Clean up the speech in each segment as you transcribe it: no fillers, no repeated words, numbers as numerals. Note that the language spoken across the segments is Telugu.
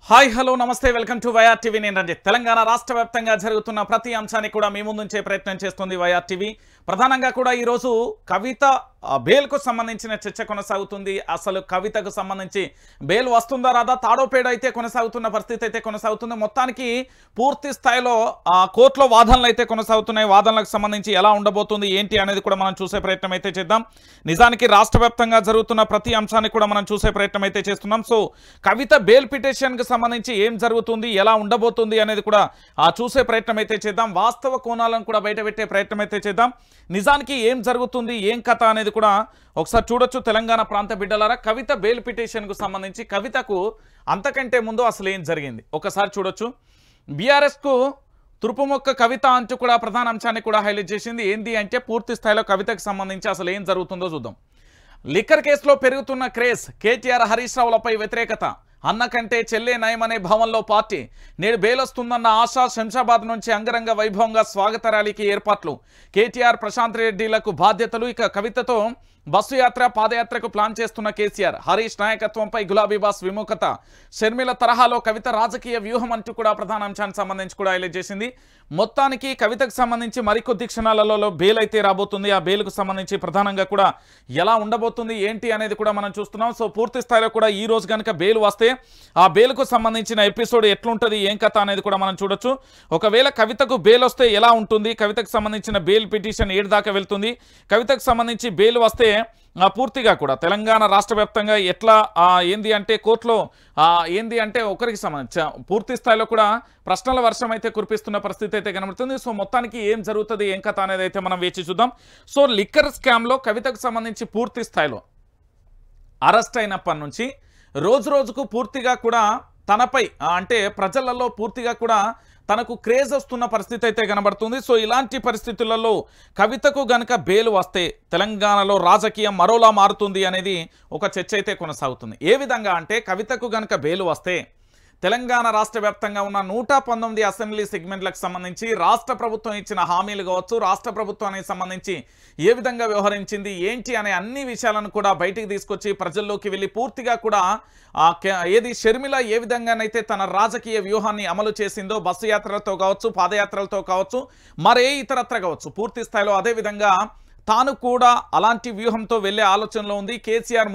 హాయ్ హలో నమస్తే వెల్కమ్ టు వైఆర్ టీవీ నేను రంజిత్ తెలంగాణ రాష్ట్ర వ్యాప్తంగా జరుగుతున్న ప్రతి అంశాన్ని కూడా మీ ముందుంచే ప్రయత్నం చేస్తుంది వైఆర్ టీవీ ప్రధానంగా కూడా ఈ రోజు కవిత బెయిల్కు సంబంధించిన చర్చ కొనసాగుతుంది అసలు కవితకు సంబంధించి బెయిల్ వస్తుందా రాదా తాడోపేడ అయితే కొనసాగుతున్న పరిస్థితి అయితే కొనసాగుతుంది మొత్తానికి పూర్తి స్థాయిలో కోర్టులో వాదనలు అయితే కొనసాగుతున్నాయి వాదనలకు సంబంధించి ఎలా ఉండబోతుంది ఏంటి అనేది కూడా మనం చూసే ప్రయత్నం అయితే చేద్దాం నిజానికి రాష్ట్ర వ్యాప్తంగా జరుగుతున్న ప్రతి అంశాన్ని కూడా మనం చూసే ప్రయత్నం అయితే చేస్తున్నాం సో కవిత బెయిల్ పిటిషన్ కు సంబంధించి ఏం జరుగుతుంది ఎలా ఉండబోతుంది అనేది కూడా చూసే ప్రయత్నం అయితే చేద్దాం వాస్తవ కోణాలను కూడా బయటపెట్టే ప్రయత్నం అయితే చేద్దాం నిజానికి ఏం జరుగుతుంది ఏం కథ అనేది కూడా ఒకసారి చూడొచ్చు తెలంగాణ ప్రాంత బిడ్డలారా కవిత బెయిల్ పిటిషన్ కు సంబంధించి కవితకు అంతకంటే ముందు అసలు ఏం జరిగింది ఒకసారి చూడొచ్చు బీఆర్ఎస్ కు తురుపుమొక్క కవిత అంటూ కూడా ప్రధాన అంశాన్ని కూడా హైలైట్ చేసింది ఏంది అంటే పూర్తి స్థాయిలో కవితకు సంబంధించి అసలు ఏం జరుగుతుందో చూద్దాం లిక్కర్ కేసులో పెరుగుతున్న క్రేజ్ కేటీఆర్ హరీష్ రావులపై వ్యతిరేకత అన్న కంటే చెల్లే నయమనే భావంలో పార్టీ నేడు బెయిల్ వస్తుందన్న ఆశ శంషాబాద్ నుంచి అంగరంగ వైభవంగా స్వాగత ర్యాలీకి ఏర్పాట్లు కేటీఆర్ ప్రశాంత్ రెడ్డిలకు బాధ్యతలు ఇక కవితతో బస్సు యాత్ర పాదయాత్రకు ప్లాన్ చేస్తున్న కేసీఆర్ హరీష్ నాయకత్వంపై గులాబీ బాస్ విముఖత షర్మిల తరహాలో కవిత రాజకీయ వ్యూహం అంటూ కూడా ప్రధాన అంశానికి సంబంధించి కూడా హైలైట్ చేసింది మొత్తానికి కవితకు సంబంధించి మరికొద్ది క్షణాలలో బెయిల్ అయితే రాబోతుంది ఆ బెయిల్కు సంబంధించి ప్రధానంగా కూడా ఎలా ఉండబోతుంది ఏంటి అనేది కూడా మనం చూస్తున్నాం సో పూర్తి స్థాయిలో కూడా ఈ రోజు కనుక బెయిల్ వస్తే ఆ బెయిల్కు సంబంధించిన ఎపిసోడ్ ఎట్లుంటుంది ఏం కథ అనేది కూడా మనం చూడొచ్చు ఒకవేళ కవితకు బెయిల్ వస్తే ఎలా ఉంటుంది కవితకు సంబంధించిన బెయిల్ పిటిషన్ ఏడు దాకా వెళ్తుంది కవితకు సంబంధించి బెయిల్ వస్తే పూర్తిగా కూడా తెలంగాణ రాష్ట్ర వ్యాప్తంగా ఎట్లా ఏంది అంటే కోర్టులో ఏంది అంటే ఒకరికి సంబంధించి పూర్తి స్థాయిలో కూడా ప్రశ్నల వర్షం అయితే కురిపిస్తున్న పరిస్థితి అయితే కనబడుతుంది సో మొత్తానికి ఏం జరుగుతుంది ఏం కథ అనేది అయితే మనం వేచి చూద్దాం సో లిక్కర్ స్కామ్లో కవితకు సంబంధించి పూర్తి స్థాయిలో అరెస్ట్ అయినప్పటి నుంచి రోజు రోజుకు పూర్తిగా కూడా తనపై అంటే ప్రజలలో పూర్తిగా కూడా తనకు క్రేజ్ వస్తున్న పరిస్థితి అయితే కనబడుతుంది సో ఇలాంటి పరిస్థితులలో కవితకు గనక బెయిల్ వస్తే తెలంగాణలో రాజకీయం మరోలా మారుతుంది అనేది ఒక చర్చ అయితే కొనసాగుతుంది ఏ విధంగా అంటే కవితకు గనక బెయిల్ వస్తే తెలంగాణ రాష్ట్ర వ్యాప్తంగా ఉన్న 119 అసెంబ్లీ సెగ్మెంట్లకు సంబంధించి రాష్ట్ర ప్రభుత్వం ఇచ్చిన హామీలు కావచ్చు రాష్ట్ర ప్రభుత్వానికి సంబంధించి ఏ విధంగా వ్యవహరించింది ఏంటి అనే అన్ని విషయాలను కూడా బయటికి తీసుకొచ్చి ప్రజల్లోకి వెళ్ళి పూర్తిగా కూడా ఏది షర్మిల ఏ విధంగానైతే తన రాజకీయ వ్యూహాన్ని అమలు చేసిందో బస్సు యాత్రలతో కావచ్చు పాదయాత్రలతో కావచ్చు మరే ఇతరత్ర కావచ్చు పూర్తి స్థాయిలో అదేవిధంగా తాను కూడా అలాంటి వ్యూహంతో వెళ్లే ఆలోచనలో ఉంది కేసీఆర్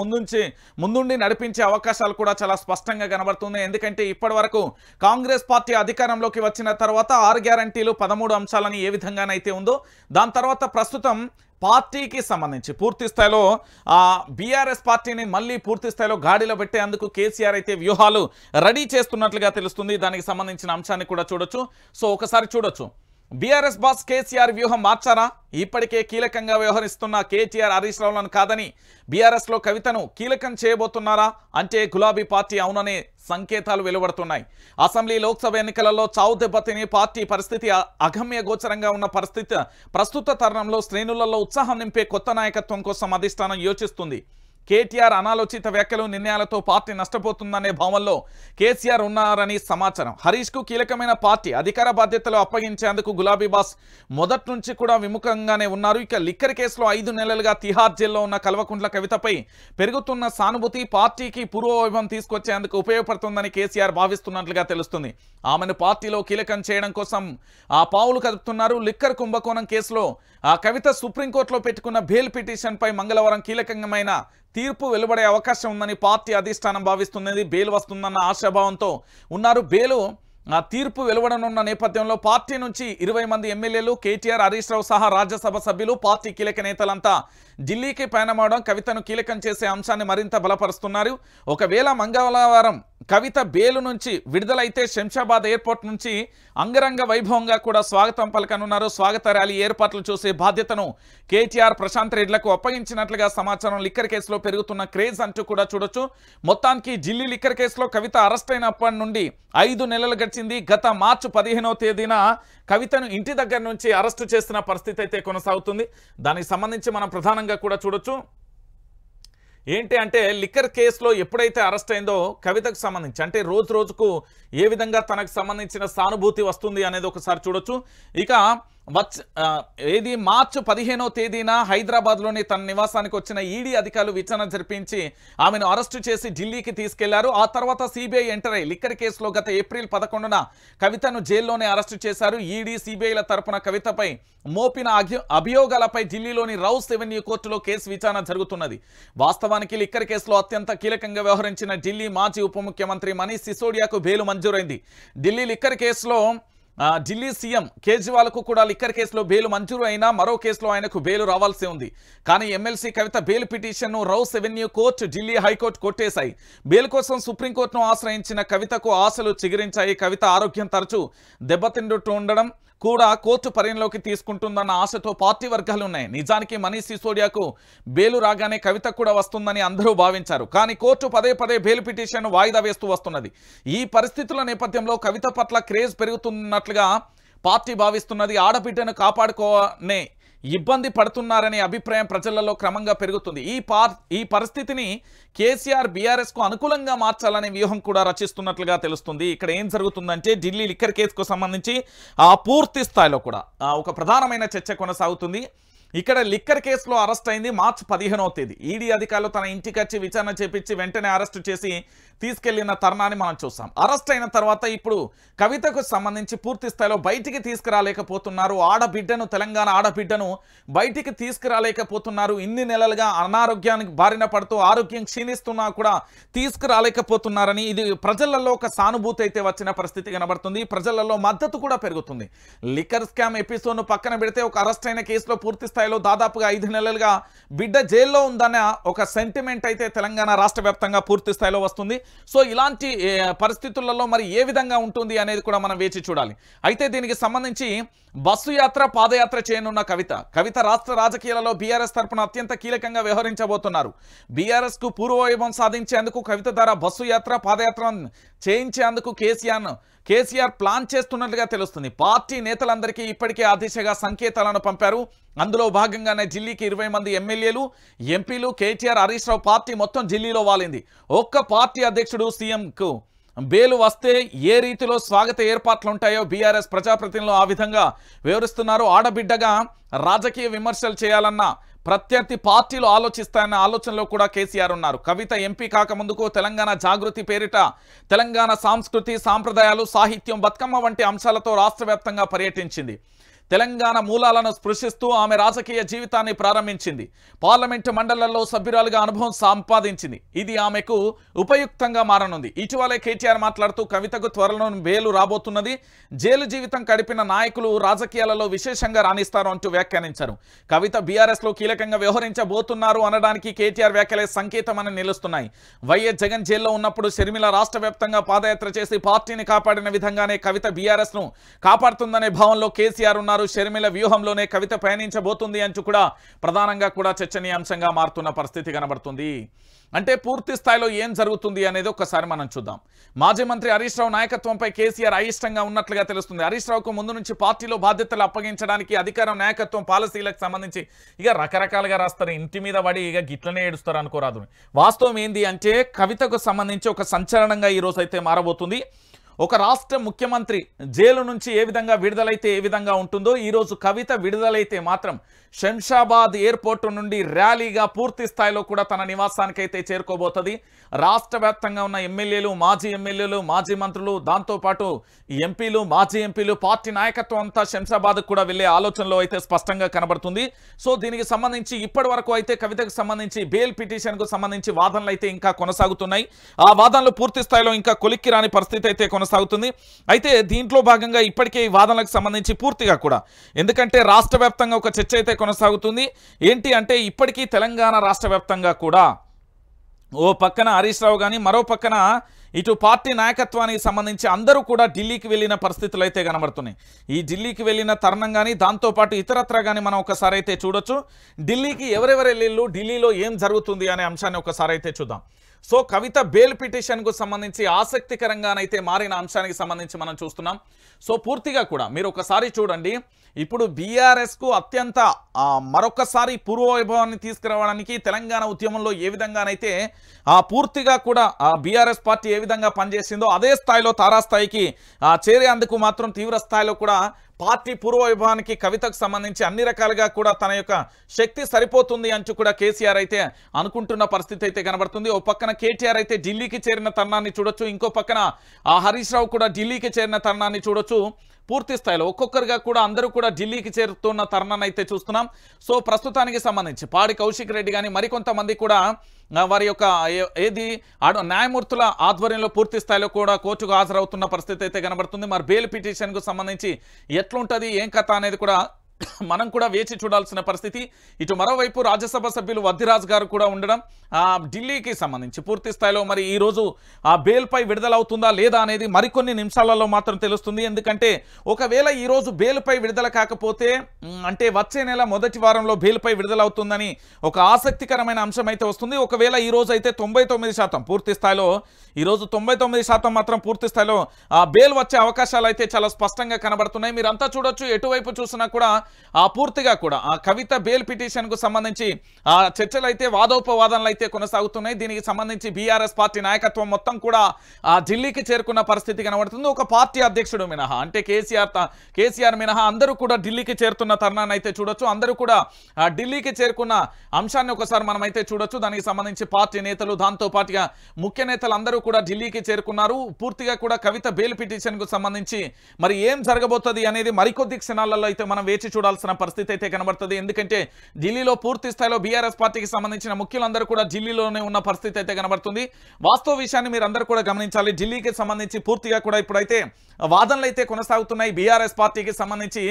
ముందుండి నడిపించే అవకాశాలు కూడా చాలా స్పష్టంగా కనబడుతుంది ఎందుకంటే ఇప్పటి వరకు కాంగ్రెస్ పార్టీ అధికారంలోకి వచ్చిన తర్వాత 6 గ్యారంటీలు 13 అంశాలని ఏ విధంగానైతే ఉందో దాని తర్వాత ప్రస్తుతం పార్టీకి సంబంధించి పూర్తి స్థాయిలో బీఆర్ఎస్ పార్టీని మళ్ళీ పూర్తి స్థాయిలో గాడిలో పెట్టేందుకు కేసీఆర్ అయితే వ్యూహాలు రెడీ చేస్తున్నట్లుగా తెలుస్తుంది దానికి సంబంధించిన అంశాన్ని కూడా చూడొచ్చు సో ఒకసారి చూడొచ్చు బీఆర్ఎస్ బాస్ కేసీఆర్ వ్యూహం మార్చారా ఇప్పటికే కీలకంగా వ్యవహరిస్తున్న కేటీఆర్ హరీష్ రావులను కాదని బీఆర్ఎస్లో కవితను కీలకం చేయబోతున్నారా అంటే గులాబీ పార్టీ అవుననే సంకేతాలు వెలువడుతున్నాయి అసెంబ్లీ లోక్సభ ఎన్నికలలో చావు దెబ్బతిని పార్టీ పరిస్థితి అగమ్య గోచరంగా ఉన్న పరిస్థితి ప్రస్తుత తరుణంలో శ్రేణులలో ఉత్సాహం నింపే కొత్త నాయకత్వం కోసం అధిష్టానం యోచిస్తుంది కేటీఆర్ అనాలోచిత వ్యాఖ్యలు నిర్ణయాలతో పార్టీ నష్టపోతుందనే భావంలో కేసీఆర్ ఉన్నారని సమాచారం హరీష్ కు కీలకమైన పార్టీ అధికార బాధ్యతలు అప్పగించేందుకు గులాబీ బాస్ మొదటి నుంచి కూడా విముఖంగానే ఉన్నారు ఇక లిక్కర్ కేసులో 5 నెలలుగా తిహార్ జైల్లో ఉన్న కల్వకుంట్ల కవితపై పెరుగుతున్న సానుభూతి పార్టీకి పూర్వవైభవం తీసుకొచ్చేందుకు ఉపయోగపడుతుందని కేసీఆర్ భావిస్తున్నట్లుగా తెలుస్తుంది ఆమెను పార్టీలో కీలకం చేయడం కోసం పావులు కదుపుతున్నారు లిక్కర్ కుంభకోణం కేసులో కవిత సుప్రీంకోర్టులో పెట్టుకున్న బెయిల్ పిటిషన్ పై మంగళవారం కీలకమైన తీర్పు వెలువడే అవకాశం ఉందని పార్టీ అధిష్టానం భావిస్తున్నది బెయిల్ వస్తుందన్న ఆశాభావంతో ఉన్నారు బెయిల్ తీర్పు వెలువడనున్న నేపథ్యంలో పార్టీ నుంచి 20 మంది ఎమ్మెల్యేలు కేటీఆర్ హరీష్ రావు సహా రాజ్యసభ సభ్యులు పార్టీ కీలక నేతలంతా ఢిల్లీకి పయనమవడం కవితను కీలకం చేసే అంశాన్ని మరింత బలపరుస్తున్నారు ఒకవేళ మంగళవారం కవిత బెయిల్ నుంచి విడుదలైతే శంషాబాద్ ఎయిర్పోర్ట్ నుంచి అంగరంగ వైభవంగా కూడా స్వాగతం పలకనున్నారు స్వాగత ర్యాలీ ఏర్పాట్లు చూసే బాధ్యతను కేటీఆర్ ప్రశాంత్ రెడ్డిలకు అప్పగించినట్లుగా సమాచారం లిక్కర్ కేసులో పెరుగుతున్న క్రేజ్ అంటూ కూడా చూడొచ్చు మొత్తానికి ఢిల్లీ లిక్కర్ కేసులో కవిత అరెస్ట్ అయినప్పటి నుండి 5 నెలలు గడిచింది గత మార్చి 15వ తేదీన కవితను ఇంటి దగ్గర నుంచి అరెస్టు చేస్తున్న పరిస్థితి అయితే కొనసాగుతుంది దానికి సంబంధించి మనం ప్రధానంగా కూడా చూడొచ్చు ఏంటి అంటే లిక్కర్ కేసులో ఎప్పుడైతే అరెస్ట్ అయిందో కవితకు సంబంధించి అంటే రోజు రోజుకు ఏ విధంగా తనకు సంబంధించిన సానుభూతి వస్తుంది అనేది ఒకసారి చూడొచ్చు ఇక ఏది మార్చి 15వ తేదీన హైదరాబాద్లోని తన నివాసానికి వచ్చిన ఈడీ అధికారులు విచారణ జరిపించి ఆమెను అరెస్టు చేసి ఢిల్లీకి తీసుకెళ్లారు. ఆ తర్వాత సిబిఐ ఎంటర్ అయ్యి లిక్కర్ కేసులో గత ఏప్రిల్ 11న కవితను జైల్లోనే అరెస్టు చేశారు. ఈడీ సిబిఐల తరపున కవితపై మోపిన అభియోగాలపై ఢిల్లీలోని రౌస్ ఎవెన్యూ కోర్టులో కేసు విచారణ జరుగుతున్నది. వాస్తవానికి లిక్కర్ కేసులో అత్యంత కీలకంగా వ్యవహరించిన ఢిల్లీ మాజీ ఉప ముఖ్యమంత్రి మనీష్ సిసోడియాకు బెయిల్ మంజూరైంది. ఢిల్లీ లిక్కర్ కేసులో ఢిల్లీ సీఎం కేజ్రీవాల్కు కూడా లిక్కర్ కేసులో బెయిల్ మంజూరు అయినా మరో కేసులో ఆయనకు బెయిల్ రావాల్సి ఉంది. కానీ ఎమ్మెల్సీ కవిత బెయిల్ పిటిషన్ను Rouse Avenue court, Delhi high court కొట్టేశాయి. బెయిల్ కోసం సుప్రీంకోర్టును ఆశ్రయించిన కవితకు ఆశలు చిగురించాయి. కవిత ఆరోగ్యం తరచూ దెబ్బతింటూ ఉండడం కూడా కోర్టు పరిగణలోకి తీసుకుంటుందన్న ఆశతో పార్టీ వర్గాలు ఉన్నాయి. నిజానికి మనీష్ సిసోడియాకు బెయిల్ రాగానే కవిత కూడా వస్తుందని అందరూ భావించారు. కానీ కోర్టు పదే బెయిల్ పిటిషన్ వాయిదా వేస్తూ వస్తున్నది. ఈ పరిస్థితుల నేపథ్యంలో కవిత పట్ల క్రేజ్ పెరుగుతున్నట్లుగా పార్టీ భావిస్తున్నది. ఆడబిడ్డను కాపాడుకోనే ఇబ్బంది పడుతున్నారనే అభిప్రాయం ప్రజలలో క్రమంగా పెరుగుతుంది. ఈ పరిస్థితిని కేసీఆర్ బీఆర్ఎస్కు అనుకూలంగా మార్చాలనే వ్యూహం కూడా రచిస్తున్నట్లుగా తెలుస్తుంది. ఇక్కడ ఏం జరుగుతుందంటే ఢిల్లీ లిక్కర్ కేసుకు సంబంధించి పూర్తి స్థాయిలో కూడా ఒక ప్రధానమైన చర్చ కొనసాగుతుంది. ఇక్కడ లిక్కర్ కేసులో అరెస్ట్ అయింది మార్చి 15వ తేదీ. ఈడీ అధికారులు తన ఇంటికి వచ్చి విచారణ చేపించి వెంటనే అరెస్టు చేసి తీసుకెళ్లిన తరుణాన్ని మనం చూసాం. అరెస్ట్ అయిన తర్వాత ఇప్పుడు కవితకు సంబంధించి పూర్తి స్థాయిలో బయటికి తీసుకురాలేకపోతున్నారు. తెలంగాణ ఆడబిడ్డను బయటికి తీసుకురాలేకపోతున్నారు. ఇన్ని నెలలుగా అనారోగ్యానికి బారిన పడుతూ ఆరోగ్యం క్షీణిస్తున్నా కూడా తీసుకురాలేకపోతున్నారని ఇది ప్రజలలో ఒక సానుభూతి అయితే వచ్చిన పరిస్థితి కనబడుతుంది. ప్రజలలో మద్దతు కూడా పెరుగుతుంది. లిక్కర్ స్కామ్ ఎపిసోడ్ను పక్కన పెడితే ఒక అరెస్ట్ అయిన కేసులో పూర్తి స్థాయిలో దాదాపుగా 5 నెలలుగా బిడ్డ జైల్లో ఉందన్న ఒక సెంటిమెంట్ అయితే తెలంగాణ రాష్ట్ర వ్యాప్తంగా పూర్తి స్థాయిలో వస్తుంది. సో ఇలాంటి పరిస్థితులలో మరి ఏ విధంగా ఉంటుంది అనేది కూడా మనం వేచి చూడాలి. అయితే దీనికి సంబంధించి బస్సు యాత్ర పాదయాత్ర చేయనున్న కవిత రాష్ట్ర రాజకీయాలలో బీఆర్ఎస్ తరపున అత్యంత కీలకంగా వ్యవహరించబోతున్నారు. బీఆర్ఎస్ కు పూర్వవైభవం సాధించేందుకు కవిత ద్వారా బస్సు యాత్ర పాదయాత్ర చేయించేందుకు కేసీఆర్ ప్లాన్ చేస్తున్నట్లుగా తెలుస్తుంది. పార్టీ నేతలందరికీ ఇప్పటికే ఆ దిశగా సంకేతాలను పంపారు. అందులో భాగంగానే ఢిల్లీకి 20 మంది ఎమ్మెల్యేలు, ఎంపీలు, కేటీఆర్, హరీష్ రావు పార్టీ మొత్తం ఢిల్లీలో వాలింది. ఒక్క పార్టీ అధ్యక్షుడు సీఎంకు బెయిల్ వస్తే ఏ రీతిలో స్వాగత ఏర్పాట్లు ఉంటాయో బీఆర్ఎస్ ప్రజాప్రతినిధులు ఆ విధంగా వివరిస్తున్నారు. ఆడబిడ్డగా రాజకీయ విమర్శలు చేయాలన్న ప్రత్యర్థి పార్టీలు ఆలోచిస్తాయన్న ఆలోచనలో కూడా కేసీఆర్ ఉన్నారు. కవిత ఎంపీ కాకముందుకు తెలంగాణ జాగృతి పేరిట తెలంగాణ సంస్కృతి, సాంప్రదాయాలు, సాహిత్యం, బతుకమ్మ వంటి అంశాలతో రాష్ట్ర వ్యాప్తంగా పర్యటించింది. తెలంగాణ మూలాలను స్పృశిస్తూ ఆమె రాజకీయ జీవితాన్ని ప్రారంభించింది. పార్లమెంటు మండలాల్లో సభ్యురాలుగా అనుభవం సంపాదించింది. ఇది ఆమెకు ఉపయుక్తంగా మారనుంది. ఇటీవలే కేటీఆర్ మాట్లాడుతూ కవితకు త్వరలో బెయిల్ రాబోతున్నది. జైలు జీవితం గడిపిన నాయకులు రాజకీయాలలో విశేషంగా రాణిస్తారు అంటూ వ్యాఖ్యానించారు. కవిత బీఆర్ఎస్లో కీలకంగా వ్యవహరించబోతున్నారు అనడానికి కేటీఆర్ వ్యాఖ్యలే సంకేతమని నిలుస్తున్నాయి. వైఎస్ జగన్ జైల్లో ఉన్నప్పుడు షర్మిల రాష్ట్ర వ్యాప్తంగా పాదయాత్ర చేసి పార్టీని కాపాడిన విధంగానే కవిత బీఆర్ఎస్ను కాపాడుతుందనే భావంలో కేసీఆర్ ఉన్నారు. షర్మిల వ్యూహంలోనే కవిత పయనించబోతుంది అంటూ కూడా ప్రధానంగా కూడా చర్చనీయాంశంగా మారుతున్న పరిస్థితి కనబడుతుంది. అంటే పూర్తి స్థాయిలో ఏం జరుగుతుంది అనేది ఒక్కసారి మనం చూద్దాం. మాజీ మంత్రి హరీష్ రావు నాయకత్వంపై కేసీఆర్ అయిష్టంగా ఉన్నట్లుగా తెలుస్తుంది. హరీష్ రావుకు ముందు నుంచి పార్టీలో బాధ్యతలు అప్పగించడానికి అధికారం, నాయకత్వం, పాలసీలకు సంబంధించి ఇక రకరకాలుగా రాస్తారు. ఇంటి మీద పడి ఇక గిట్లనే ఏడుస్తారు అనుకోరాదు. వాస్తవం ఏంది అంటే కవితకు సంబంధించి ఒక సంచలనంగా ఈరోజు అయితే మారబోతుంది. ఒక రాష్ట్ర ముఖ్యమంత్రి జైలు నుంచి ఏ విధంగా విడుదలైతే ఏ విధంగా ఉంటుందో ఈరోజు కవిత విడుదలైతే మాత్రం శంషాబాద్ ఎయిర్పోర్ట్ నుండి ర్యాలీగా పూర్తి స్థాయిలో కూడా తన నివాసానికైతే చేరుకోబోతుంది. రాష్ట్ర వ్యాప్తంగా ఉన్న ఎమ్మెల్యేలు, మాజీ మంత్రులు, దాంతోపాటు ఎంపీలు, మాజీ ఎంపీలు, పార్టీ నాయకత్వం అంతా శంషాబాద్ కూడా వెళ్లే ఆలోచనలో అయితే స్పష్టంగా కనబడుతుంది. సో దీనికి సంబంధించి ఇప్పటి వరకు అయితే కవితకు సంబంధించి బెయిల్ పిటిషన్కు సంబంధించి వాదనలు అయితే ఇంకా కొనసాగుతున్నాయి. ఆ వాదనలు పూర్తి స్థాయిలో ఇంకా కొలిక్కి రాని పరిస్థితి అయితే కొనసాగుతుంది. అయితే దీంట్లో భాగంగా ఇప్పటికే ఈ వాదనలకు సంబంధించి పూర్తిగా కూడా ఎందుకంటే రాష్ట్ర వ్యాప్తంగా ఒక చర్చ అయితే కొనసాగుతుంది. ఏంటి అంటే ఇప్పటికీ తెలంగాణ రాష్ట్ర వ్యాప్తంగా కూడా ఓ పక్కన హరీష్ రావు కానీ మరో పక్కన ఇటు పార్టీ నాయకత్వానికి సంబంధించి అందరూ కూడా ఢిల్లీకి వెళ్ళిన పరిస్థితులు అయితే కనబడుతున్నాయి. ఈ ఢిల్లీకి వెళ్ళిన తరుణం కానీ దాంతోపాటు ఇతరత్ర కానీ మనం ఒకసారి అయితే చూడొచ్చు. ఢిల్లీకి ఎవరెవరు వెళ్ళిళ్ళు, ఢిల్లీలో ఏం జరుగుతుంది అనే అంశాన్ని ఒకసారి అయితే చూద్దాం. సో కవిత బెయిల్ పిటిషన్కు సంబంధించి ఆసక్తికరంగానైతే మారిన అంశానికి సంబంధించి మనం చూస్తున్నాం. సో పూర్తిగా కూడా మీరు ఒకసారి చూడండి. ఇప్పుడు బీఆర్ఎస్కు అత్యంత మరొకసారి పూర్వవైభవాన్ని తీసుకురావడానికి తెలంగాణ ఉద్యమంలో ఏ విధంగానైతే పూర్తిగా కూడా బీఆర్ఎస్ పార్టీ ఏ విధంగా పనిచేసిందో అదే స్థాయిలో తారాస్థాయికి చేరేందుకు మాత్రం తీవ్ర స్థాయిలో కూడా పార్టీ పూర్వవైభవానికి కవితకు సంబంధించి అన్ని రకాలుగా కూడా తన యొక్క శక్తి సరిపోతుంది అంటూ కూడా కేసీఆర్ అయితే అనుకుంటున్న పరిస్థితి అయితే కనబడుతుంది. ఓ పక్కన కేటీఆర్ అయితే ఢిల్లీకి చేరిన తరుణాన్ని చూడొచ్చు, ఇంకో పక్కన హరీష్ రావు కూడా ఢిల్లీకి చేరిన తరుణాన్ని చూడొచ్చు. పూర్తి స్థాయిలో ఒక్కొక్కరుగా కూడా అందరూ కూడా ఢిల్లీకి చేరుతున్న తరుణాన్ని అయితే చూస్తున్నాం. సో ప్రస్తుతానికి సంబంధించి పాడి కౌశిక్ రెడ్డి కానీ మరికొంతమంది కూడా వారి యొక్క న్యాయమూర్తుల ఆధ్వర్యంలో పూర్తి స్థాయిలో కూడా కోర్టుకు హాజరవుతున్న పరిస్థితి అయితే కనబడుతుంది. మరి బెయిల్ పిటిషన్కు సంబంధించి ఎట్లుంటుంది ఏం కథ అనేది కూడా మనం కూడా వేచి చూడాల్సిన పరిస్థితి. ఇటు మరోవైపు రాజ్యసభ సభ్యులు వద్దిరాజ్ గారు కూడా ఉండడం ఢిల్లీకి సంబంధించి పూర్తి స్థాయిలో మరి ఈరోజు ఆ బెయిల్పై విడుదలవుతుందా లేదా అనేది మరికొన్ని నిమిషాలలో మాత్రం తెలుస్తుంది. ఎందుకంటే ఒకవేళ ఈరోజు బెయిల్పై విడుదల కాకపోతే అంటే వచ్చే నెల మొదటి వారంలో బెయిల్పై విడుదలవుతుందని ఒక ఆసక్తికరమైన అంశం అయితే వస్తుంది. ఒకవేళ ఈరోజు అయితే 99% పూర్తి స్థాయిలో ఈరోజు 99% మాత్రం పూర్తి స్థాయిలో బెయిల్ వచ్చే అవకాశాలు అయితే చాలా స్పష్టంగా కనబడుతున్నాయి. మీరంతా చూడొచ్చు, ఎటువైపు చూసినా కూడా పూర్తిగా కూడా కవిత బెయిల్ పిటిషన్ కు సంబంధించి చర్చలు అయితే వాదోపవాదనలు అయితే కొనసాగుతున్నాయి. దీనికి సంబంధించి బీఆర్ఎస్ పార్టీ నాయకత్వం మొత్తం కూడా ఢిల్లీకి చేరుకున్న పరిస్థితి కనబడుతుంది. ఒక పార్టీ అధ్యక్షుడు మినహా అంటే కేసీఆర్ మినహా అందరూ కూడా ఢిల్లీకి చేరుతున్న తరుణాన్ని అయితే చూడొచ్చు. అందరూ కూడా ఢిల్లీకి చేరుకున్న అంశాన్ని ఒకసారి మనం అయితే చూడొచ్చు. దానికి సంబంధించి పార్టీ నేతలు, దాంతో పాటుగా ముఖ్య నేతలు అందరూ కూడా ఢిల్లీకి చేరుకున్నారు. పూర్తిగా కూడా కవిత బెయిల్ పిటిషన్ కు సంబంధించి మరి ఏం జరగబోతుంది అనేది మరికొద్ది క్షణాలలో అయితే మనం వేచి చూడాల్సిన పరిస్థితి అయితే కనబడుతుంది. ఎందుకంటే ఢిల్లీలో పూర్తి స్థాయిలో బీఆర్ఎస్ పార్టీకి సంబంధించిన ముఖ్యులందరూ కూడా ఢిల్లీలోనే ఉన్న పరిస్థితి అయితే కనబడుతుంది. వాస్తవ విషయాన్ని మీరు అందరూ కూడా గమనించాలి. ఢిల్లీకి సంబంధించి పూర్తిగా కూడా ఇప్పుడైతే వాదనలు అయితే కొనసాగుతున్నాయి. బీఆర్ఎస్ పార్టీకి సంబంధించి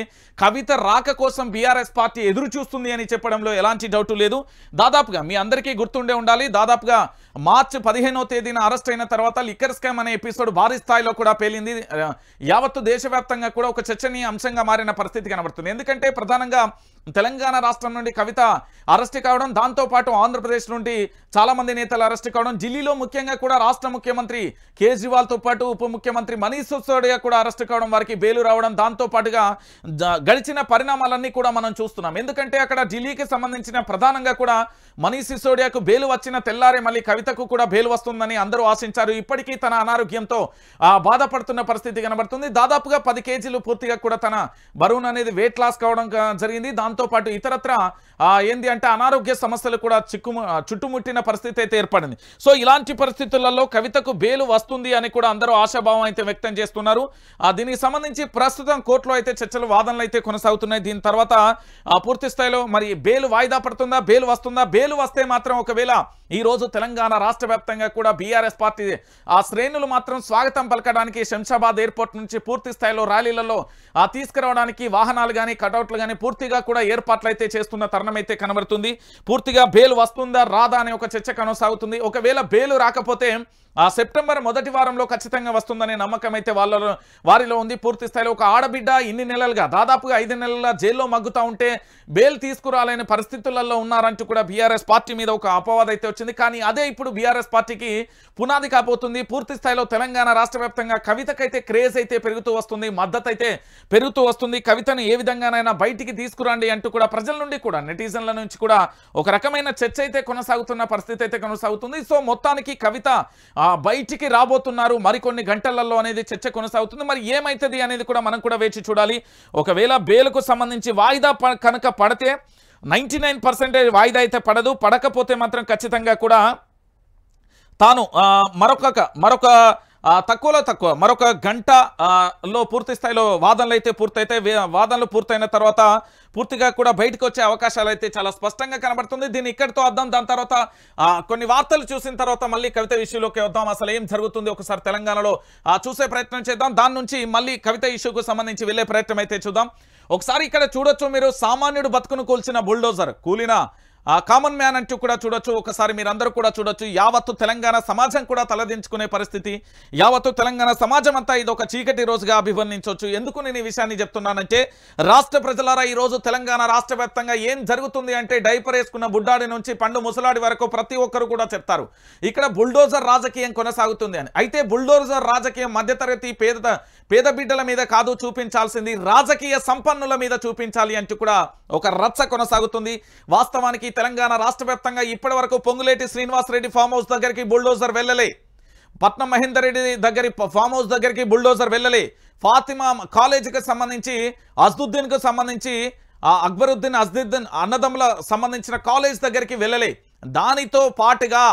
కవిత రాక కోసం బీఆర్ఎస్ పార్టీ ఎదురు చూస్తుంది అని చెప్పడంలో ఎలాంటి డౌట్ లేదు. దాదాపుగా మీ అందరికీ గుర్తుండే ఉండాలి, దాదాపుగా మార్చి 15వ తేదీన అరెస్ట్ అయిన తర్వాత లిక్కర్ స్కామ్ అనే ఎపిసోడ్ భారీ స్థాయిలో కూడా పేలింది. యావత్తు దేశవ్యాప్తంగా కూడా ఒక చర్చనీయ అంశంగా మారిన పరిస్థితి కనబడుతుంది. ఎందుకంటే ప్రధానంగా తెలంగాణ రాష్ట్రం నుండి కవిత అరెస్ట్ కావడం, దాంతోపాటు ఆంధ్రప్రదేశ్ నుండి చాలా మంది నేతలు అరెస్ట్ కావడం, ఢిల్లీలో ముఖ్యంగా కూడా రాష్ట్ర ముఖ్యమంత్రి కేజ్రీవాల్తో పాటు ఉప ముఖ్యమంత్రి మనీష్ సిసోడియా కూడా అరెస్ట్ కావడం, వారికి బెయిల్ రావడం, దాంతోపాటుగా గడిచిన పరిణామాలన్నీ కూడా మనం చూస్తున్నాం. ఎందుకంటే అక్కడ ఢిల్లీకి సంబంధించిన ప్రధానంగా కూడా మనీష్ సిసోడియాకు బెయిల్ వచ్చిన తెల్లారే మళ్ళీ కవితకు కూడా బెయిల్ వస్తుందని అందరూ ఆశించారు. ఇప్పటికీ తన అనారోగ్యంతో బాధపడుతున్న పరిస్థితి కనబడుతుంది. దాదాపుగా 10 కేజీలు పూర్తిగా కూడా తన బరువును అనేది వెయిట్ లాస్ కావడం జరిగింది. దాంతోపాటు ఇతరత్ర ఏంది అంటే అనారోగ్య సమస్యలు కూడా చుట్టుముట్టిన పరిస్థితి అయితే ఏర్పడింది. సో ఇలాంటి పరిస్థితులలో కవితకు బెయిల్ వస్తుంది అని కూడా అందరూ ఆశాభావం అయితే వ్యక్తం చేస్తున్నారు. దీనికి సంబంధించి ప్రస్తుతం కోర్టులో అయితే చర్చలు, వాదనలు అయితే కొనసాగుతున్నాయి. దీని తర్వాత పూర్తి స్థాయిలో మరి బెయిల్ వాయిదా పడుతుందా, బెయిల్ వస్తుందా, బెయిల్ వస్తే మాత్రం ఒకవేళ ఈ రోజు తెలంగాణ రాష్ట్ర వ్యాప్తంగా కూడా బీఆర్ఎస్ పార్టీ శ్రేణులు మాత్రం స్వాగతం పలకడానికి శంషాబాద్ ఎయిర్పోర్ట్ నుంచి పూర్తి స్థాయిలో ర్యాలీలలో తీసుకురావడానికి వాహనాలు కానీ కటౌట్లు కానీ పూర్తిగా కూడా ఏర్పాట్లు అయితే చేస్తున్న తరుణం అయితే కనబడుతుంది. పూర్తిగా బెయిల్ వస్తుందా రాదా అనే ఒక చర్చ కొనసాగుతుంది. ఒకవేళ బెయిల్ రాకపోతే సెప్టెంబర్ మొదటి వారంలో ఖచ్చితంగా వస్తుందనే నమ్మకం అయితే వారిలో ఉంది. పూర్తి స్థాయిలో ఒక ఆడబిడ్డ ఇన్ని నెలలుగా దాదాపుగా 5 నెలల జైల్లో మగ్గుతూ ఉంటే బెయిల్ తీసుకురాలేని పరిస్థితులలో ఉన్నారంటూ కూడా బీఆర్ఎస్ పార్టీ మీద ఒక అపవాదం అయితే వచ్చింది. కానీ అదే ఇప్పుడు బీఆర్ఎస్ పార్టీకి పునాది కాబోతుంది. పూర్తి స్థాయిలో తెలంగాణ రాష్ట్ర వ్యాప్తంగా కవితకైతే క్రేజ్ అయితే పెరుగుతూ వస్తుంది, మద్దతు అయితే పెరుగుతూ వస్తుంది. కవితను ఏ విధంగానైనా బయటికి తీసుకురండి అంటూ కూడా ప్రజల నుండి కూడా నెటిజన్ల నుంచి కూడా ఒక రకమైన చర్చ అయితే కొనసాగుతున్న పరిస్థితి అయితే కొనసాగుతుంది. సో మొత్తానికి కవిత బయటికి రాబోతున్నారు మరికొన్ని గంటలలో అనేది చర్చ కొనసాగుతుంది. మరి ఏమైతుంది అనేది కూడా మనం కూడా వేచి చూడాలి. ఒకవేళ బెయిల్కు సంబంధించి వాయిదా కనుక పడితే 99% వాయిదా అయితే పడదు. పడకపోతే మాత్రం ఖచ్చితంగా కూడా తాను మరొక తక్కువ మరొక గంటలో పూర్తి స్థాయిలో వాదనలు అయితే పూర్తయితే వాదనలు పూర్తయిన తర్వాత పూర్తిగా కూడా బయటకు వచ్చే అవకాశాలు అయితే చాలా స్పష్టంగా కనబడుతుంది. దీన్ని ఇక్కడితో వద్దాం. దాని తర్వాత కొన్ని వార్తలు చూసిన తర్వాత మళ్ళీ కవిత ఇష్యూలోకి వద్దాం. అసలు ఏం జరుగుతుంది ఒకసారి తెలంగాణలో చూసే ప్రయత్నం చేద్దాం. దాని నుంచి మళ్ళీ కవిత ఇష్యూకు సంబంధించి వెళ్ళే ప్రయత్నం అయితే చూద్దాం. ఒకసారి ఇక్కడ చూడొచ్చు మీరు, సామాన్యుడు బతుకును కూల్చిన బుల్డోజర్ కూలిన కామన్ మ్యాన్ అంటూ కూడా చూడొచ్చు. ఒకసారి మీరందరూ కూడా చూడొచ్చు. యావత్తు తెలంగాణ సమాజం కూడా తలదించుకునే పరిస్థితి, యావత్తు తెలంగాణ సమాజం అంతా ఇది ఒక చీకటి రోజుగా అభివర్ణించవచ్చు. ఎందుకు నేను ఈ విషయాన్ని చెప్తున్నానంటే, రాష్ట్ర ప్రజలారా ఈరోజు తెలంగాణ రాష్ట్ర వ్యాప్తంగా ఏం జరుగుతుంది అంటే, డైపర్ వేసుకున్న బుడ్డాడి నుంచి పండు ముసలాడి వరకు ప్రతి ఒక్కరు కూడా చెప్తారు ఇక్కడ బుల్డోజర్ రాజకీయం కొనసాగుతుంది అని. అయితే బుల్డోజర్ రాజకీయం మధ్యతరగతి పేద బిడ్డల మీద కాదు చూపించాల్సింది, రాజకీయ సంపన్నుల మీద చూపించాలి అంటూ కూడా ఒక రచ్చ కొనసాగుతుంది. వాస్తవానికి తెలంగాణ రాష్ట్ర వ్యాప్తంగా ఇప్పటి వరకు పొంగులేటి శ్రీనివాసరెడ్డి ఫామ్ హౌస్ దగ్గరికి బుల్డోజర్ వెళ్ళలే. పట్నం మహేందర్ రెడ్డి దగ్గర ఫామ్ హౌస్ దగ్గరికి బుల్డోజర్ వెళ్ళలే. ఫాతిమా కాలేజీకి సంబంధించి అజ్దుద్దీన్కు సంబంధించి అక్బరుద్దీన్ అజ్దుద్దీన్ అన్నదమ్ముల సంబంధించిన కాలేజ్ దగ్గరికి వెళ్ళలే. దానితో పాటుగా